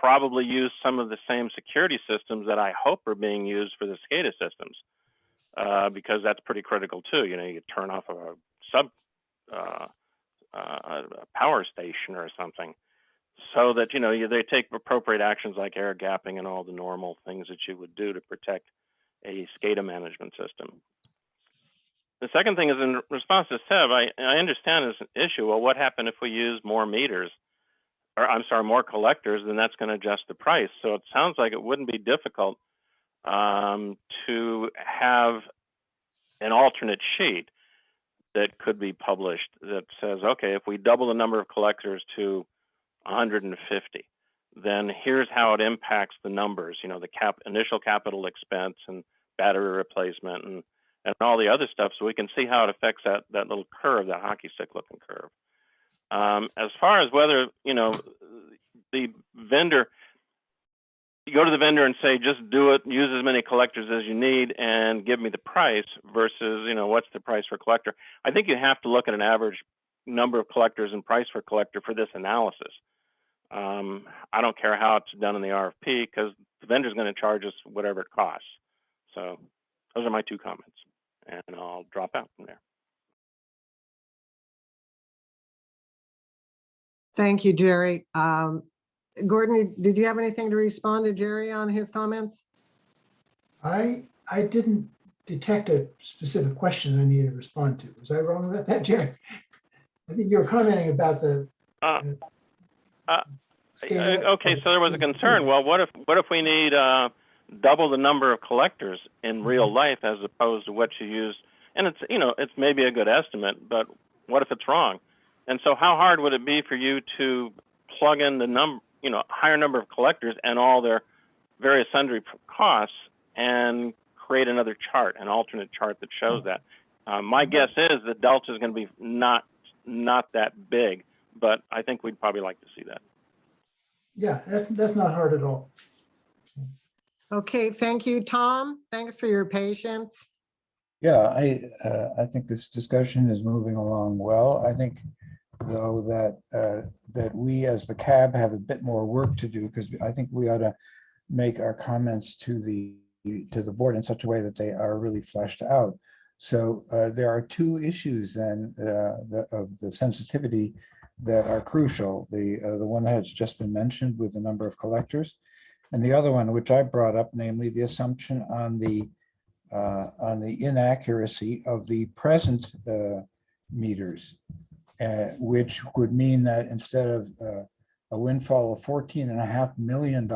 probably use some of the same security systems that I hope are being used for the SCADA systems, because that's pretty critical too. You turn off a power station or something, so that they take appropriate actions like air gapping and all the normal things that you would do to protect a SCADA management system. The second thing is, in response to Seb, I understand this issue. Well, what happened if we use more meters? Or I'm sorry, more collectors, then that's going to adjust the price. So it sounds like it wouldn't be difficult to have an alternate sheet that could be published that says, okay, if we double the number of collectors to 150, then here's how it impacts the numbers, the initial capital expense and battery replacement and all the other stuff, so we can see how it affects that little curve, that hockey stick looking curve. As far as whether, the vendor, you go to the vendor and say, just do it, use as many collectors as you need and give me the price versus, what's the price per collector? I think you have to look at an average number of collectors and price per collector for this analysis. I don't care how it's done in the RFP because the vendor's going to charge us whatever it costs. So those are my two comments, and I'll drop out from there. Thank you, Jerry. Gordon, did you have anything to respond to Jerry on his comments? I didn't detect a specific question I needed to respond to. Was I wrong about that, Jerry? I think you were commenting about the okay, so there was a concern. Well, what if we need double the number of collectors in real life as opposed to what you use? And it's maybe a good estimate, but what if it's wrong? And so how hard would it be for you to plug in the higher number of collectors and all their various sundry costs and create another chart, an alternate chart that shows that? My guess is the delta is going to be not that big, but I think we'd probably like to see that. Yeah, that's not hard at all. Okay, thank you, Tom. Thanks for your patience. Yeah, I think this discussion is moving along well. I think, though, that we as the CAB have a bit more work to do, because I think we ought to make our comments to the board in such a way that they are really fleshed out. So there are two issues then of the sensitivity that are crucial. The one that has just been mentioned with the number of collectors, and the other one, which I brought up, namely the assumption on the on the inaccuracy of the present meters, which would mean that instead of a windfall of $14.5 million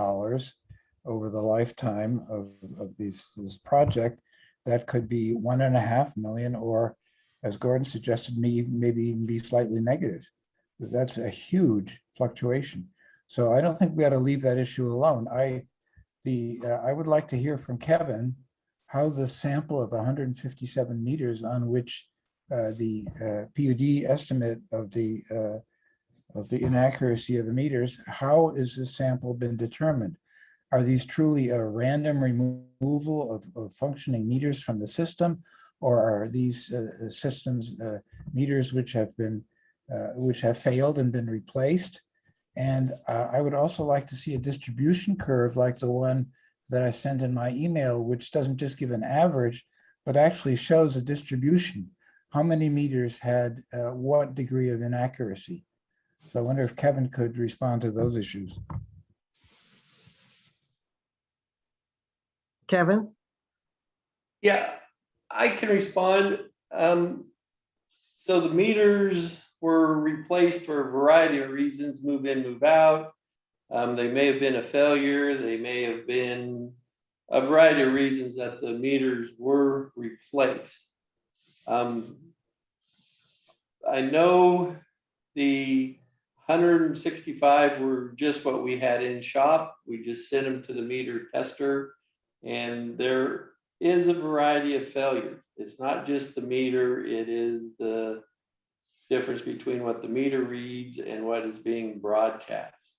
over the lifetime of this project, that could be $1.5 million, or as Gordon suggested, maybe even be slightly negative. That's a huge fluctuation. So I don't think we ought to leave that issue alone. I would like to hear from Kevin how the sample of 157 meters on which the PUD estimate of the inaccuracy of the meters, how is this sample been determined? Are these truly a random removal of functioning meters from the system, or are these systems meters which have failed and been replaced? And I would also like to see a distribution curve like the one that I sent in my email, which doesn't just give an average, but actually shows a distribution. How many meters had what degree of inaccuracy? So I wonder if Kevin could respond to those issues. Kevin? Yeah, I can respond. So the meters were replaced for a variety of reasons, move in, move out. They may have been a failure. They may have been a variety of reasons that the meters were replaced. I know the 165 were just what we had in shop. We just sent them to the meter tester, and there is a variety of failures. It's not just the meter, it is the difference between what the meter reads and what is being broadcast.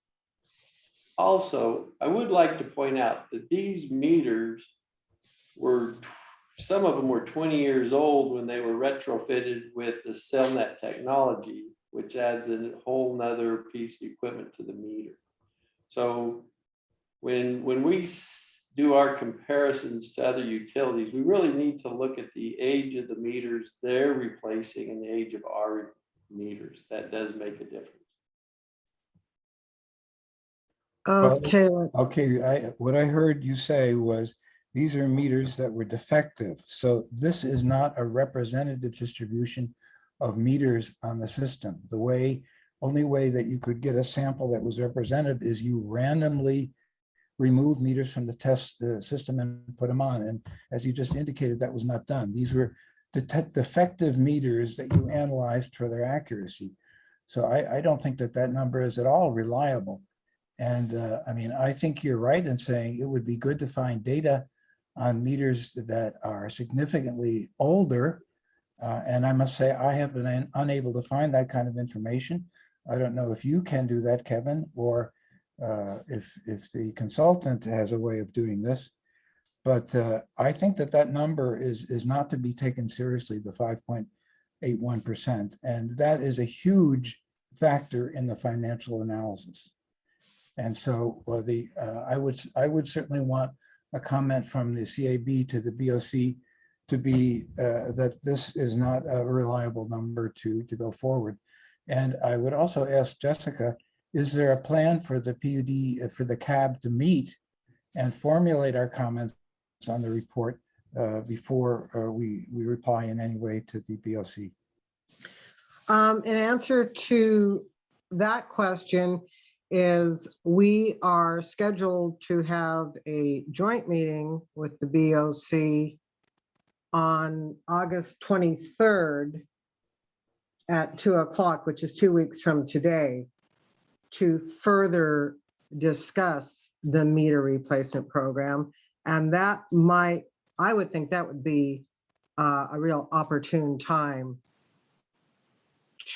Also, I would like to point out that these meters were, some of them were 20 years old when they were retrofitted with the CellNet technology, which adds a whole nother piece of equipment to the meter. So when we do our comparisons to other utilities, we really need to look at the age of the meters they're replacing and the age of our meters. That does make a difference. Okay. Okay, what I heard you say was these are meters that were defective. So this is not a representative distribution of meters on the system. The only way that you could get a sample that was representative is you randomly remove meters from the test system and put them on. And as you just indicated, that was not done. These were defective meters that you analyzed for their accuracy. So I don't think that number is at all reliable. And I mean, I think you're right in saying it would be good to find data on meters that are significantly older. And I must say, I have been unable to find that kind of information. I don't know if you can do that, Kevin, or if the consultant has a way of doing this. But I think that number is not to be taken seriously, the 5.81%. And that is a huge factor in the financial analysis. And so I would certainly want a comment from the CAB to the BOC to be that this is not a reliable number to go forward. And I would also ask Jessica, is there a plan for the PUD, for the CAB to meet and formulate our comments on the report before we reply in any way to the BOC? In answer to that question is we are scheduled to have a joint meeting with the BOC on August 23rd at 2 o'clock, which is 2 weeks from today, to further discuss the meter replacement program. And that I would think that would be a real opportune time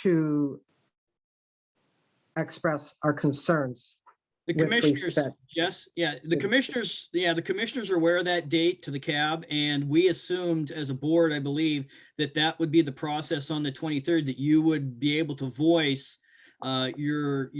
to express our concerns. The with commissioners, respect. yes, yeah, the commissioners are aware of that date to the CAB, and we assumed as a board, I believe, that would be the process on the 23rd, that you would be able to voice your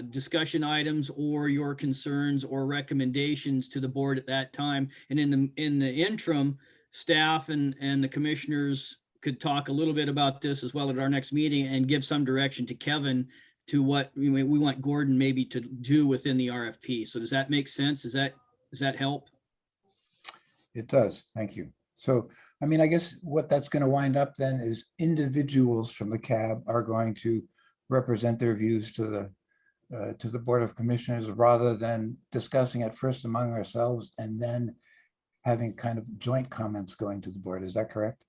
discussion items or your concerns or recommendations to the board at that time. And in the interim, staff and the commissioners could talk a little bit about this as well at our next meeting and give some direction to Kevin to what we want Gordon maybe to do within the RFP. So does that make sense? Does that help? It does. Thank you. So, I mean, I guess what that's going to wind up then is individuals from the cab are going to represent their views to the Board of Commissioners rather than discussing it first among ourselves and then having kind of joint comments going to the board. Is that correct?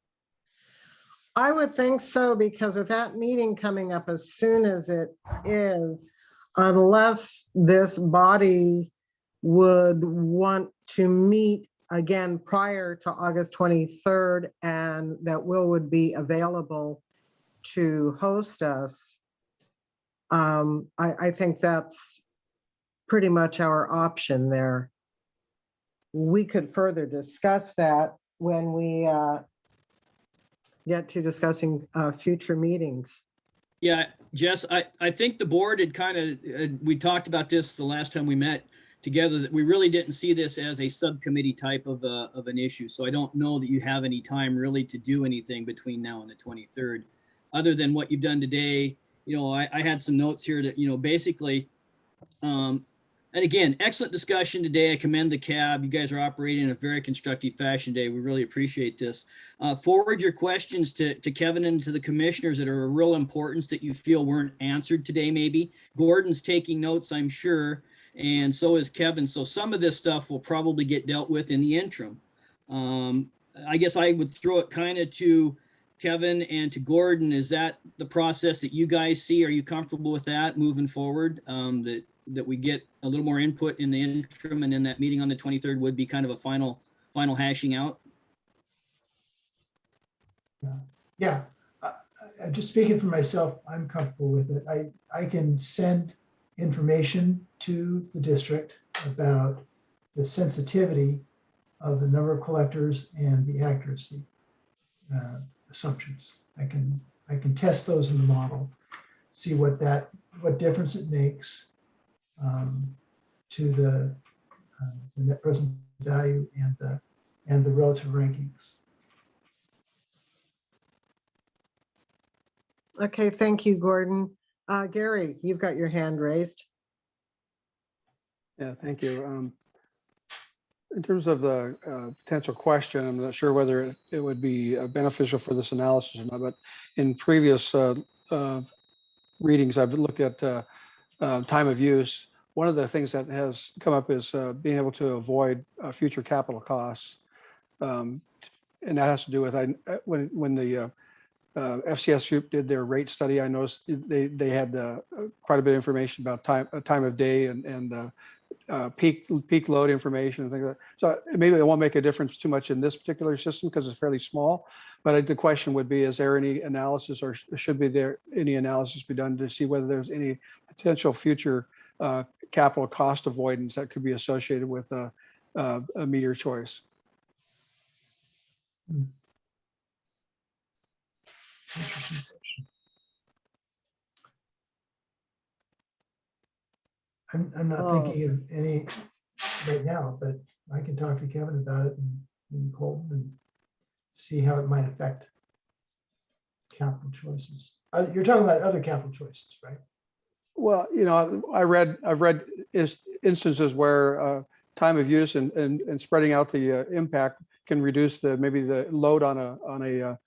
I would think so, because with that meeting coming up as soon as it is, unless this body would want to meet again prior to August 23rd, and that Will would be available to host us, I think that's pretty much our option there. We could further discuss that when we get to discussing future meetings. Yeah, Jess, I think the board had kind of, we talked about this the last time we met together, that we really didn't see this as a subcommittee type of an issue. So I don't know that you have any time really to do anything between now and the 23rd, other than what you've done today. You know, I had some notes here that, you know, basically, and again, excellent discussion today. I commend the cab. You guys are operating in a very constructive fashion today. We really appreciate this. Forward your questions to Kevin and to the commissioners that are of real importance that you feel weren't answered today, maybe. Gordon's taking notes, I'm sure, and so is Kevin. So some of this stuff will probably get dealt with in the interim. I guess I would throw it kind of to Kevin and to Gordon. Is that the process that you guys see? Are you comfortable with that moving forward? That we get a little more input in the interim, and then that meeting on the 23rd would be kind of a final hashing out? Yeah, just speaking for myself, I'm comfortable with it. I can send information to the district about the sensitivity of the number of collectors and the accuracy assumptions. I can test those in the model, see what difference it makes to the net present value and the relative rankings. Okay, thank you, Gordon. Gary, you've got your hand raised. Yeah, thank you. In terms of the potential question, I'm not sure whether it would be beneficial for this analysis or not, but in previous readings, I've looked at time of use. One of the things that has come up is being able to avoid future capital costs. And that has to do with when the FCS group did their rate study, I noticed they had quite a bit of information about time of day and peak load information and things like that. So maybe it won't make a difference too much in this particular system because it's fairly small. But the question would be, is there any analysis, or should be there any analysis be done to see whether there's any potential future capital cost avoidance that could be associated with a meter choice? Interesting question. I'm not thinking of any right now, but I can talk to Kevin about it and Colton and see how it might affect capital choices. You're talking about other capital choices, right? Well, you know, I've read instances where time of use and spreading out the impact can reduce maybe the load on a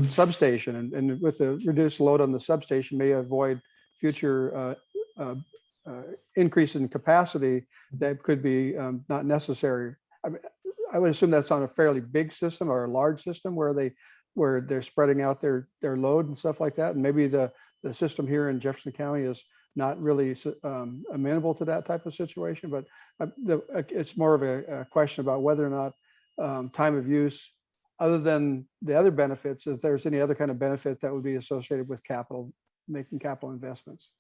substation, and with the reduced load on the substation may avoid future increase in capacity that could be not necessary. I would assume that's on a fairly big system or a large system where they're spreading out their load and stuff like that. And maybe the system here in Jefferson County is not really amenable to that type of situation. But it's more of a question about whether or not time of use, other than the other benefits, if there's any other kind of benefit that would be associated with making capital investments.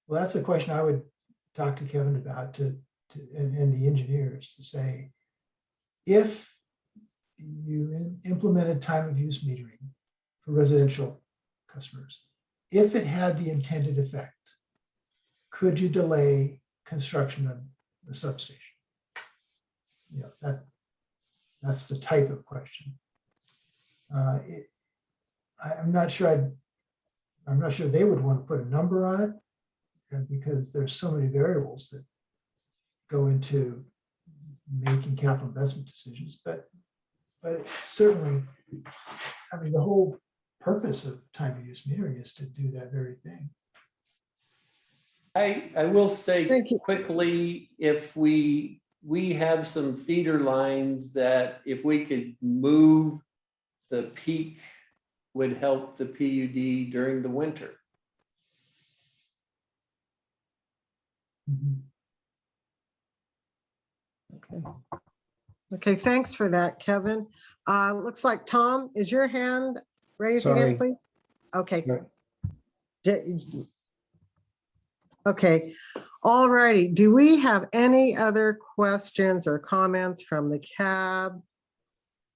Well, that's a question I would talk to Kevin about and the engineers to say, if you implemented time of use metering for residential customers, if it had the intended effect, could you delay construction of the substation? You know, that's the type of question. I'm not sure they would want to put a number on it, because there's so many variables go into making capital investment decisions, but certainly, I mean, the whole purpose of time of use metering is to do that very thing. I will say Thank you. quickly, if we have some feeder lines that if we could move the peak would help the PUD during the winter. Mhm. Okay. Okay, thanks for that, Kevin. Looks like Tom, is your hand raised again, Sorry. please? Okay. Sorry. Okay, all righty. Do we have any other questions or comments from the CAB?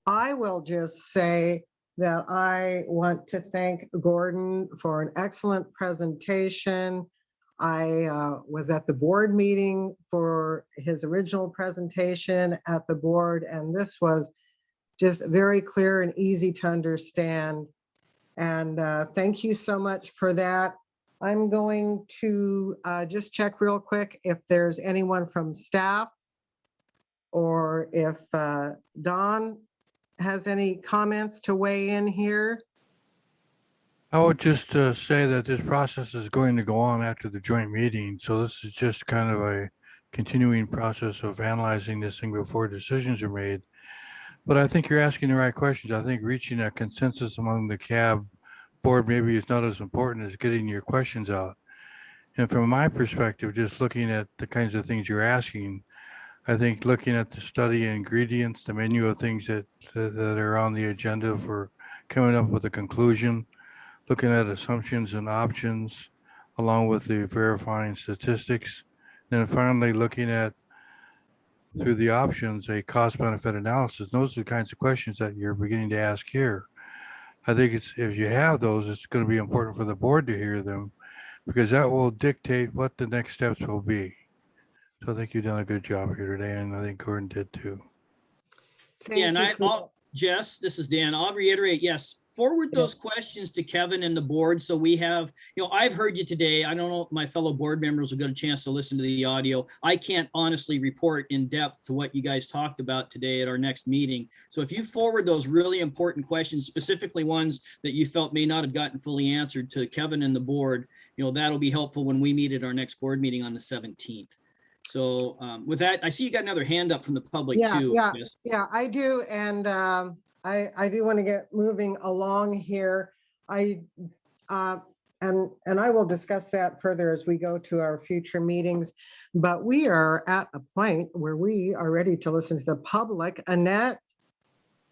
I will just say that I want to thank Gordon for an excellent presentation. I was at the board meeting for his original presentation at the board, and this was just very clear and easy to understand. And thank you so much for that. I'm going to just check real quick if there's anyone from staff or if Don has any comments to weigh in here. I would just say that this process is going to go on after the joint meeting. So this is just kind of a continuing process of analyzing this thing before decisions are made. But I think you're asking the right questions. I think reaching a consensus among the CAB board maybe is not as important as getting your questions out. And from my perspective, just looking at the kinds of things you're asking, I think looking at the study ingredients, the menu of things that are on the agenda for coming up with a conclusion, looking at assumptions and options, along with the verifying statistics, and then finally looking at through the options a cost benefit analysis. Those are the kinds of questions that you're beginning to ask here. I think it's if you have those, it's going to be important for the board to hear them because that will dictate what the next steps will be. So I think you've done a good job here today, and I think Gordon did too. Thank Yeah, and you for- I'll, Jess, this is Dan. I'll reiterate, yes, forward those questions to Kevin and the board. So we have, I've heard you today. I don't know if my fellow board members will get a chance to listen to the audio. I can't honestly report in depth to what you guys talked about today at our next meeting. So if you forward those really important questions, specifically ones that you felt may not have gotten fully answered to Kevin and the board, that'll be helpful when we meet at our next board meeting on the 17th. So with that, I see you got another hand up from the public too. Yeah, I do. And I do want to get moving along here. And I will discuss that further as we go to our future meetings. But we are at a point where we are ready to listen to the public. Annette,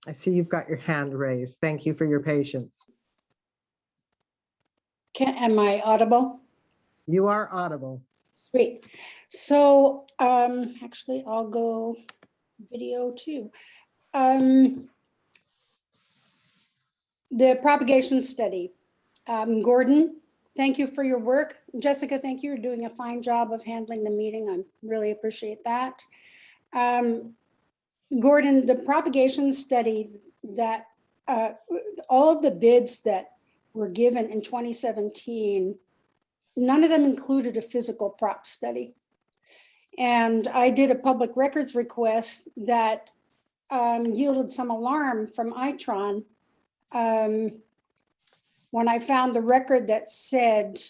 I see you've got your hand raised. Thank you for your patience. Am I audible? You are audible. Great. So actually, I'll go video too. The propagation study. Gordon, thank you for your work. Jessica, thank you. You're doing a fine job of handling the meeting. I really appreciate that. Gordon, the propagation study that all of the bids that were given in 2017, none of them included a physical prop study. And I did a public records request that yielded some alarm from Itron when I found the record that said,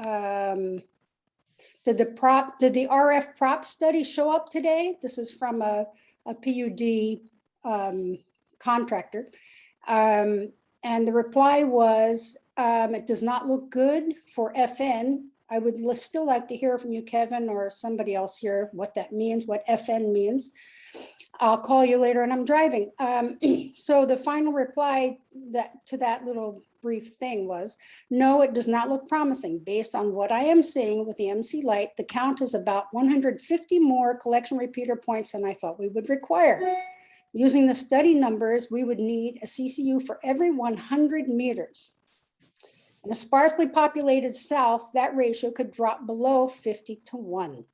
did the RF prop study show up today? This is from a PUD contractor. And the reply was, it does not look good for FN. I would still like to hear from you, Kevin, or somebody else here, what that means, what FN means. I'll call you later and I'm driving. So the final reply to that little brief thing was, no, it does not look promising. Based on what I am seeing with the MC Lite, the count is about 150 more collection repeater points than I thought we would require. Using the study numbers, we would need a CCU for every 100 meters. In a sparsely populated south, that ratio could drop below 50-1.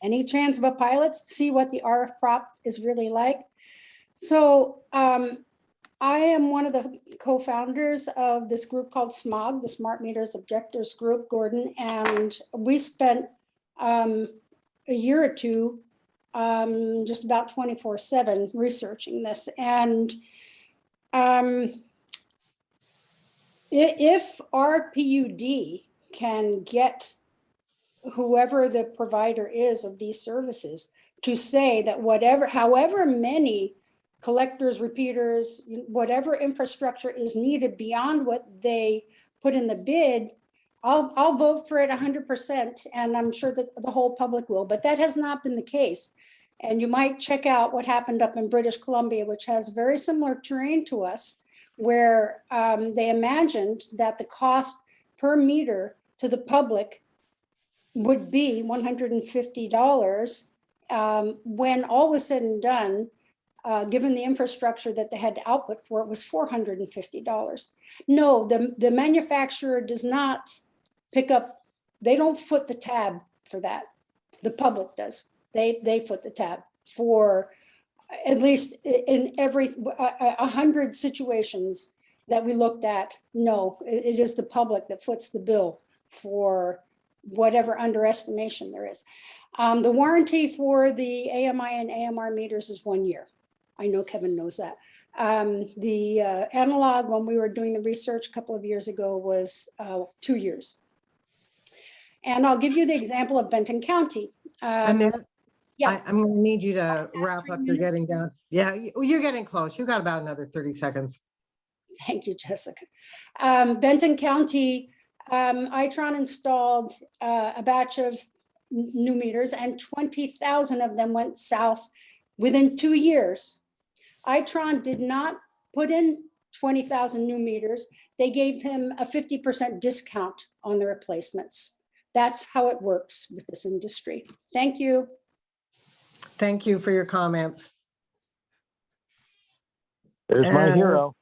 Any chance of a pilot to see what the RF prop is really like? So I am one of the co-founders of this group called SMOG, the Smart Meters Objectives Group, Gordon, and we spent a year or two just about 24/7 researching this. And if our PUD can get whoever the provider is of these services to say that however many collectors, repeaters, whatever infrastructure is needed beyond what they put in the bid, I'll vote for it 100%, and I'm sure that the whole public will, but that has not been the case. And you might check out what happened up in British Columbia, which has very similar terrain to us, where they imagined that the cost per meter to the public would be $150 when all was said and done, given the infrastructure that they had to output for it, was $450. No, the manufacturer does not pick up, they don't foot the tab for that. The public does. They foot the tab for, at least in every 100 situations that we looked at. No, it is the public that foots the bill for whatever underestimation there is. The warranty for the AMI and AMR meters is 1 year. I know Kevin knows that. The analog, when we were doing the research a couple of years ago, was 2 years. And I'll give you the example of Benton County. Annette, Yeah. I'm going to need you to wrap 3 up. You're minutes. getting down. Yeah, you're getting close. You got about another 30 seconds. Thank you, Jessica. Benton County, Itron installed a batch of new meters, and 20,000 of them went south within 2 years. Itron did not put in 20,000 new meters. They gave him a 50% discount on the replacements. That's how it works with this industry. Thank you. Thank you for your comments. There's my And- hero.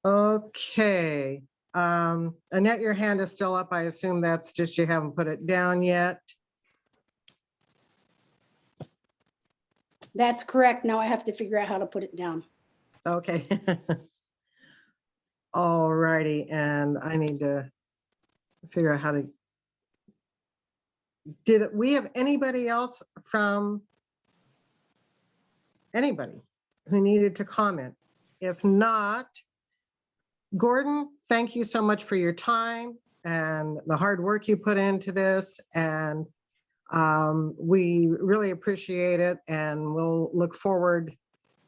Okay. Annette, your hand is still up. I assume that's just you haven't put it down yet. That's correct. Now I have to figure out how to put it down. Okay. All righty, and I need to figure out how to. Did we have anybody else from anybody who needed to comment? If not, Gordon, thank you so much for your time and the hard work you put into this. And we really appreciate it, and we'll look forward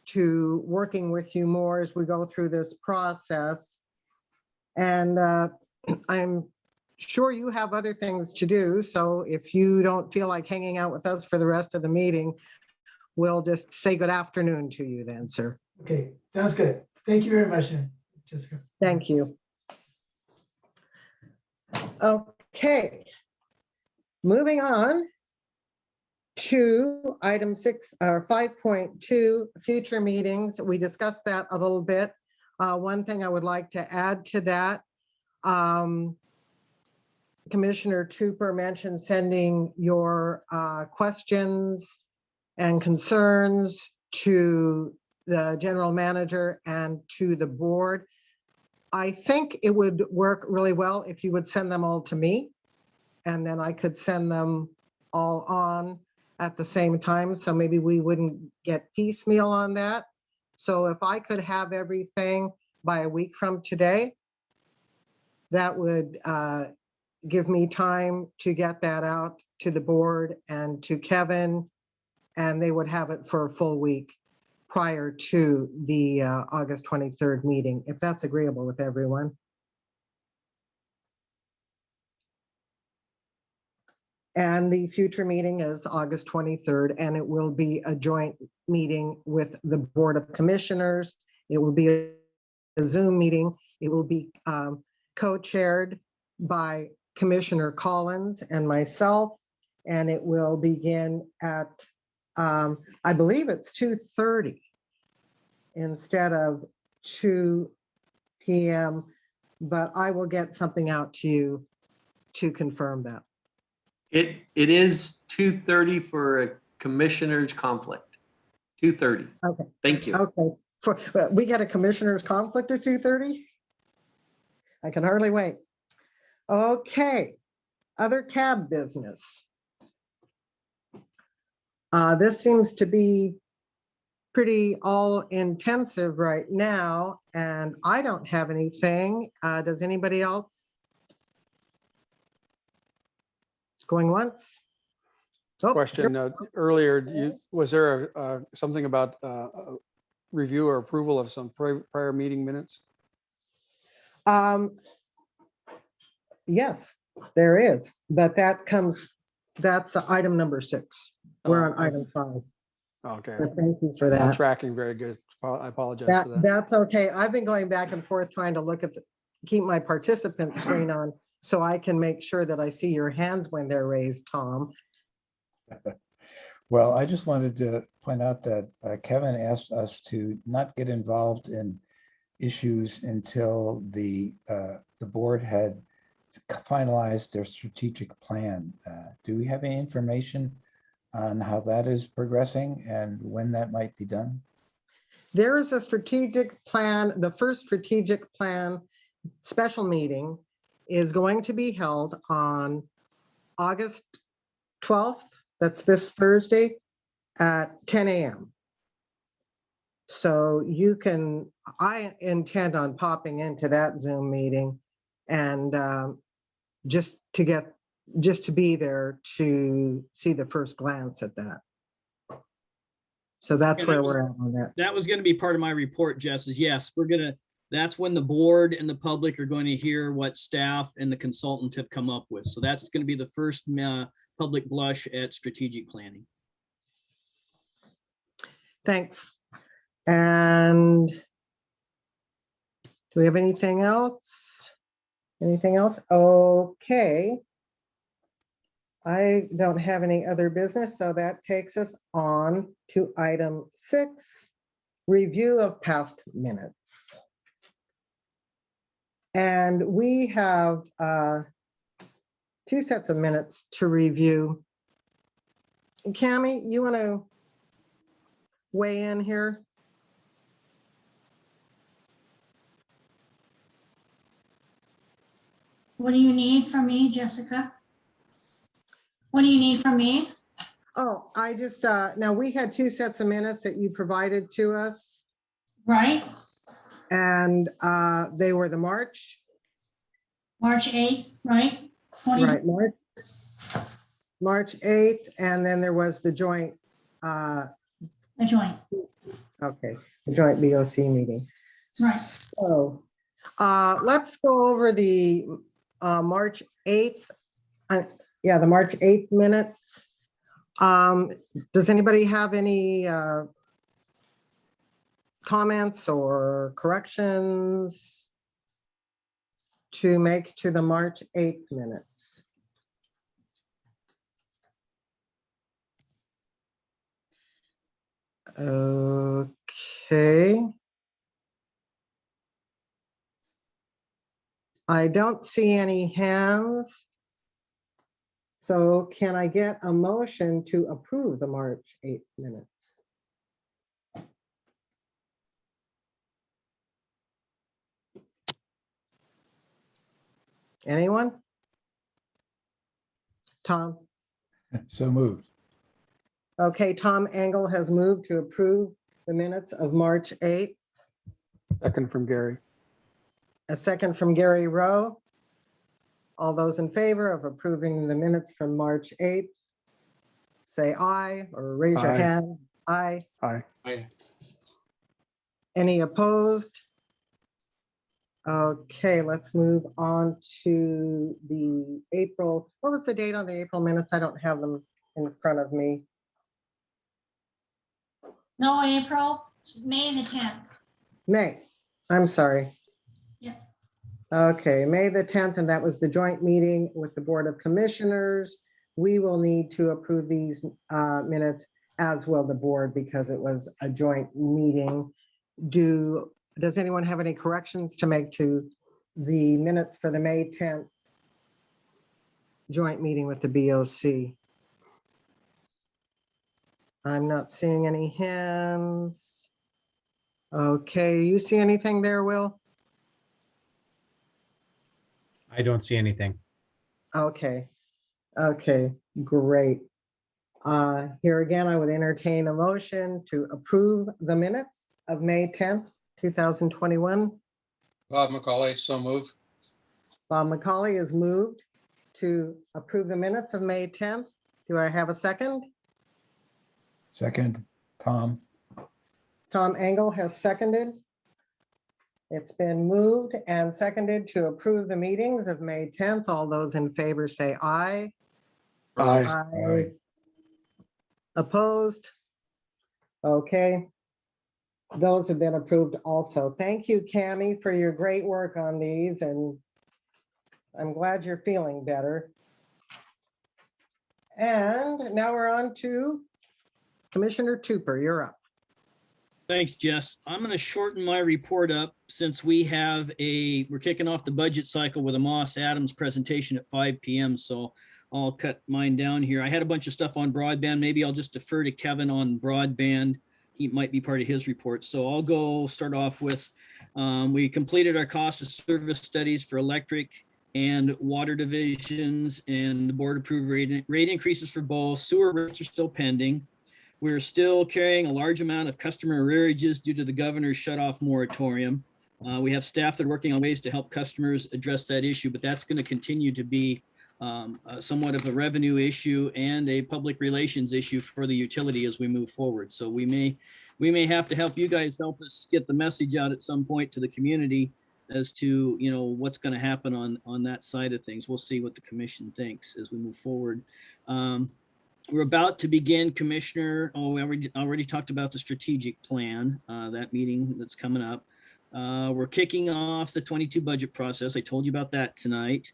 to working with you more as we go through this process. And I'm sure you have other things to do. So if you don't feel like hanging out with us for the rest of the meeting, we'll just say good afternoon to you then, sir. Okay, sounds good. Thank you very much, Jessica. Thank you. Okay. Moving on to item 5.2, future meetings. We discussed that a little bit. One thing I would like to add to that, Commissioner Trooper mentioned sending your questions and concerns to the general manager and to the board. I think it would work really well if you would send them all to me, and then I could send them all on at the same time. So maybe we wouldn't get piecemeal on that. So if I could have everything by a week from today, that would give me time to get that out to the board and to Kevin, and they would have it for a full week prior to the August 23rd meeting, if that's agreeable with everyone. And the future meeting is August 23rd, and it will be a joint meeting with the Board of Commissioners. It will be a Zoom meeting. It will be co-chaired by Commissioner Collins and myself, and it will begin at, I believe it's 2:30 instead of 2 p.m., but I will get something out to you to confirm that. It is 2:30 for a commissioner's conflict. 2:30. Okay. Thank you. Okay. We get a commissioner's conflict at 2:30? I can hardly wait. Okay. Other cab business. This seems to be pretty all intensive right now, and I don't have anything. Does anybody else? Going once? Oh, Question, earlier, was there something about review or approval of some prior meeting minutes? Yes, there is, but that's item number 6. We're on Oh, item 5. Okay. But thank you for Not that. tracking very good. I apologize for that. That's okay. I've been going back and forth trying to look at keep my participant screen on so I can make sure that I see your hands when they're raised, Tom. Well, I just wanted to point out that Kevin asked us to not get involved in issues until the board had finalized their strategic plan. Do we have any information on how that is progressing and when that might be done? There is a strategic plan. The first strategic plan special meeting is going to be held on August 12th. That's this Thursday at 10 a.m. So I intend on popping into that Zoom meeting and just to be there to see the first glance at that. So that's where we're at on that. That was going to be part of my report, Jess, is yes, that's when the board and the public are going to hear what staff and the consultant have come up with. So that's going to be the first public blush at strategic planning. Thanks. And do we have anything else? Anything else? Okay. I don't have any other business, so that takes us on to item 6, review of past minutes. And we have 2 sets of minutes to review. Cammie, you want to weigh in here? What do you need from me, Jessica? What do you need from me? Oh, I just, now we had 2 sets of minutes that you provided to us. Right, And they were the March 8th, right? 20 Right, March 8th, and then there was the joint, The joint, okay, the joint BOC meeting. right. So let's go over the March 8th, yeah, the March 8th minutes. Does anybody have any comments or corrections to make to the March 8th minutes? Okay. I don't see any hands. So can I get a motion to approve the March 8th minutes? Anyone? Tom? So moved. Okay, Tom Engel has moved to approve the minutes of March 8th. Second from Gary. A second from Gary Rowe. All those in favor of approving the minutes from March 8th, say aye or raise your Aye. hand. Aye. Aye. Aye. Any opposed? Okay, let's move on to the April. What was the date on the April minutes? I don't have them in front of me. No, April, May the 10th. May, I'm sorry. Yeah. Okay, May the 10th, and that was the joint meeting with the Board of Commissioners. We will need to approve these minutes, as will the board, because it was a joint meeting. Does anyone have any corrections to make to the minutes for the May 10th joint meeting with the BOC? I'm not seeing any hands. Okay, you see anything there, Will? I don't see anything. Okay, Okay, great. Here again, I would entertain a motion to approve the minutes of May 10th, 2021. Bob McCauley, so move. Bob McCauley is moved to approve the minutes of May 10th. Do I have a second? Second, Tom. Tom Engel has seconded. It's been moved and seconded to approve the meetings of May 10th. All those in favor say aye. Aye. Aye. Opposed? Okay. Those have been approved also. Thank you, Cammie, for your great work on these, and I'm glad you're feeling better. And now we're on to Commissioner Tupper. You're up. Thanks, Jess. I'm going to shorten my report up since we're kicking off the budget cycle with a Moss Adams presentation at 5 p.m. So I'll cut mine down here. I had a bunch of stuff on broadband. Maybe I'll just defer to Kevin on broadband. He might be part of his report. So I'll go start off with, we completed our cost of service studies for electric and water divisions, and the board approved rate increases for both. Sewer rates are still pending. We're still carrying a large amount of customer arrearages due to the governor's shut-off moratorium. We have staff that are working on ways to help customers address that issue, but that's going to continue to be somewhat of a revenue issue and a public relations issue for the utility as we move forward. So we may have to help you guys help us get the message out at some point to the community as to, you know, what's going to happen on that side of things. We'll see what the commission thinks as we move forward. We're about to begin, Commissioner. Oh, we already talked about the strategic plan, that meeting that's coming up. We're kicking off the 22 budget process. I told you about that tonight.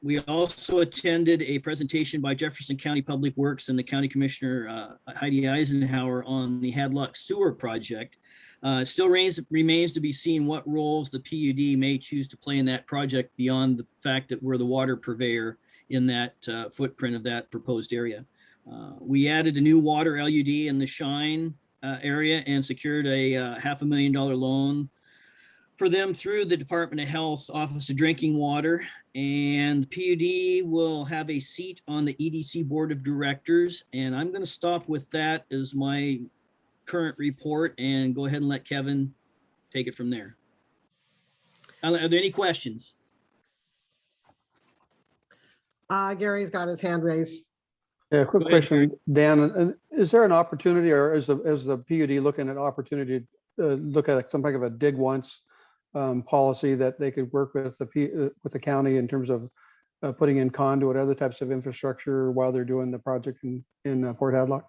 We also attended a presentation by Jefferson County Public Works and the County Commissioner Heidi Eisenhower on the Hadlock Sewer Project. It still remains to be seen what roles the PUD may choose to play in that project beyond the fact that we're the water purveyor in that footprint of that proposed area. We added a new water LUD in the Shine area and secured a $500,000 loan for them through the Department of Health Office of Drinking Water. And the PUD will have a seat on the EDC Board of Directors. And I'm going to stop with that as my current report and go ahead and let Kevin take it from there. Are there any questions? Gary's got his hand raised. Yeah, quick Go ahead, question, Dan. Is there an opportunity, or is the PUD looking at opportunity to look at some kind of a dig once policy that they could work with the county in terms of putting in conduit, other types of infrastructure while they're doing the project in Port Hadlock?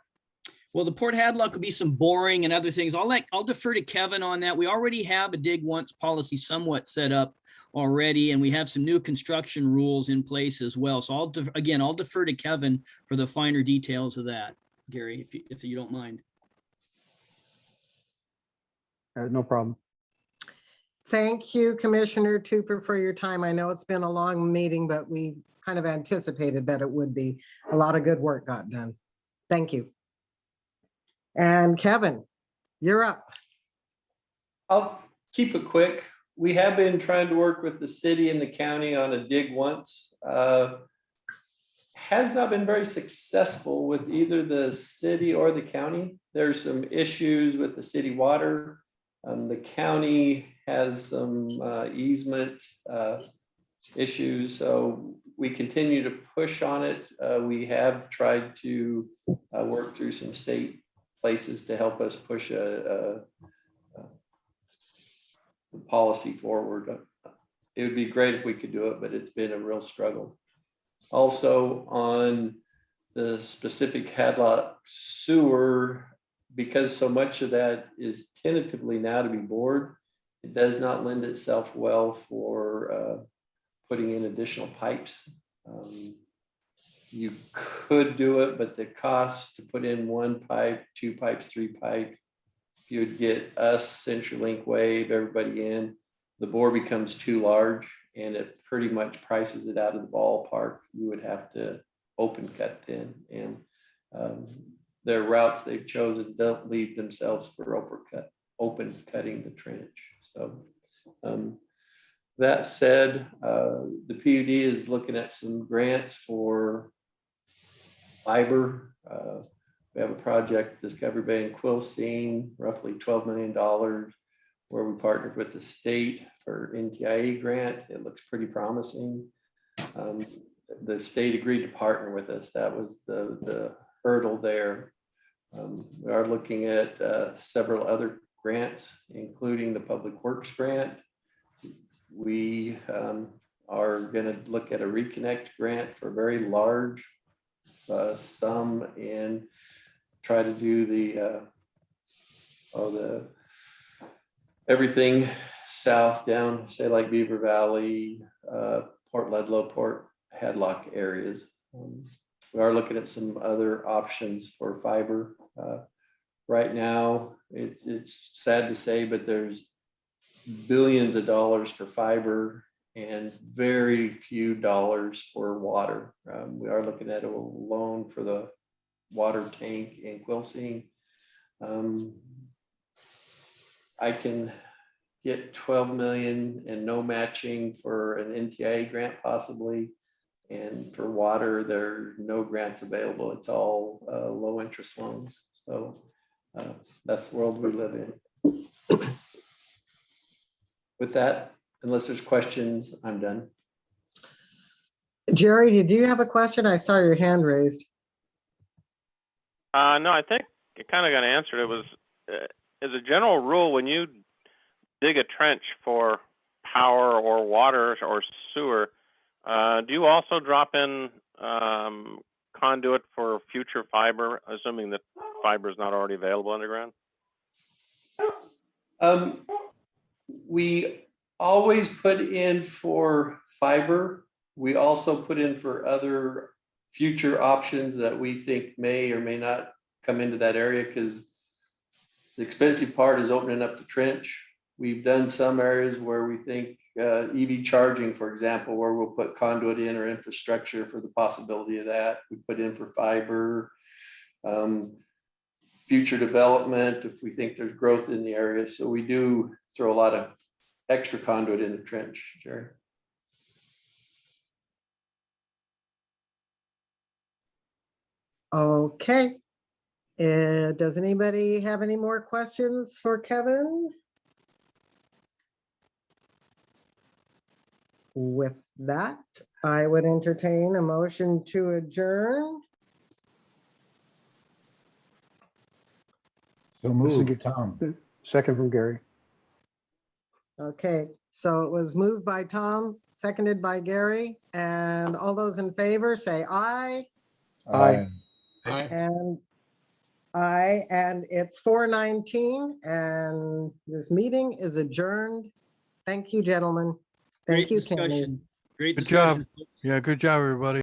Well, the Port Hadlock could be some boring and other things. I'll defer to Kevin on that. We already have a dig once policy somewhat set up already, and we have some new construction rules in place as well. So I'll defer to Kevin for the finer details of that, Gary, if you don't mind. No problem. Thank you, Commissioner Tupper, for your time. I know it's been a long meeting, but we kind of anticipated that it would be. A lot of good work got done. Thank you. And Kevin, you're up. I'll keep it quick. We have been trying to work with the city and the county on a dig once. Has not been very successful with either the city or the county. There's some issues with the city water. The county has some easement issues, so we continue to push on it. We have tried to work through some state places to help us push the policy forward. It would be great if we could do it, but it's been a real struggle. Also on the specific Hadlock sewer, because so much of that is tentatively now to be bored, it does not lend itself well for putting in additional pipes. You could do it, but the cost to put in 1 pipe, 2 pipes, 3 pipe, if you would get us, CenturyLink Wave, everybody in, the bore becomes too large and it pretty much prices it out of the ballpark. You would have to open cut then. And their routes they've chosen don't lead themselves for open cutting the trench. So That said, the PUD is looking at some grants for fiber. We have a project, Discovery Bay in Quilcene, roughly $12 million, where we partnered with the state for NTIA grant. It looks pretty promising. The state agreed to partner with us. That was the hurdle there. We are looking at several other grants, including the Public Works grant. We are going to look at a Reconnect grant for a very large sum and try to do the everything south down, say like Beaver Valley, Port Ludlow, Port Hadlock areas. We are looking at some other options for fiber. Right now, it's sad to say, but there's billions of dollars for fiber and very few dollars for water. We are looking at a loan for the water tank in Quilcene. I can get 12 million and no matching for an NTIA grant possibly. And for water, there are no grants available. It's all low interest loans. So that's the world we live in. With that, unless there's questions, I'm done. Jerry, did you have a question? I saw your hand raised. No, I think it kind of got answered. It was, as a general rule, when you dig a trench for power or water or sewer, do you also drop in conduit for future fiber, assuming that fiber is not already available underground? We always put in for fiber. We also put in for other future options that we think may or may not come into that area, because the expensive part is opening up the trench. We've done some areas where we think EV charging, for example, where we'll put conduit in or infrastructure for the possibility of that. We put in for fiber. Future development, if we think there's growth in the area. So we do throw a lot of extra conduit in the trench, Jerry. Okay. Does anybody have any more questions for Kevin? With that, I would entertain a motion to adjourn. So moved, Tom. Second from Gary. Okay, so it was moved by Tom, seconded by Gary, and all those in favor say aye. Aye. Aye. And aye, and it's 4:19, and this meeting is adjourned. Thank you, gentlemen. Thank Great you, discussion. Kenny. Great Good job. discussion. Yeah, good job, everybody.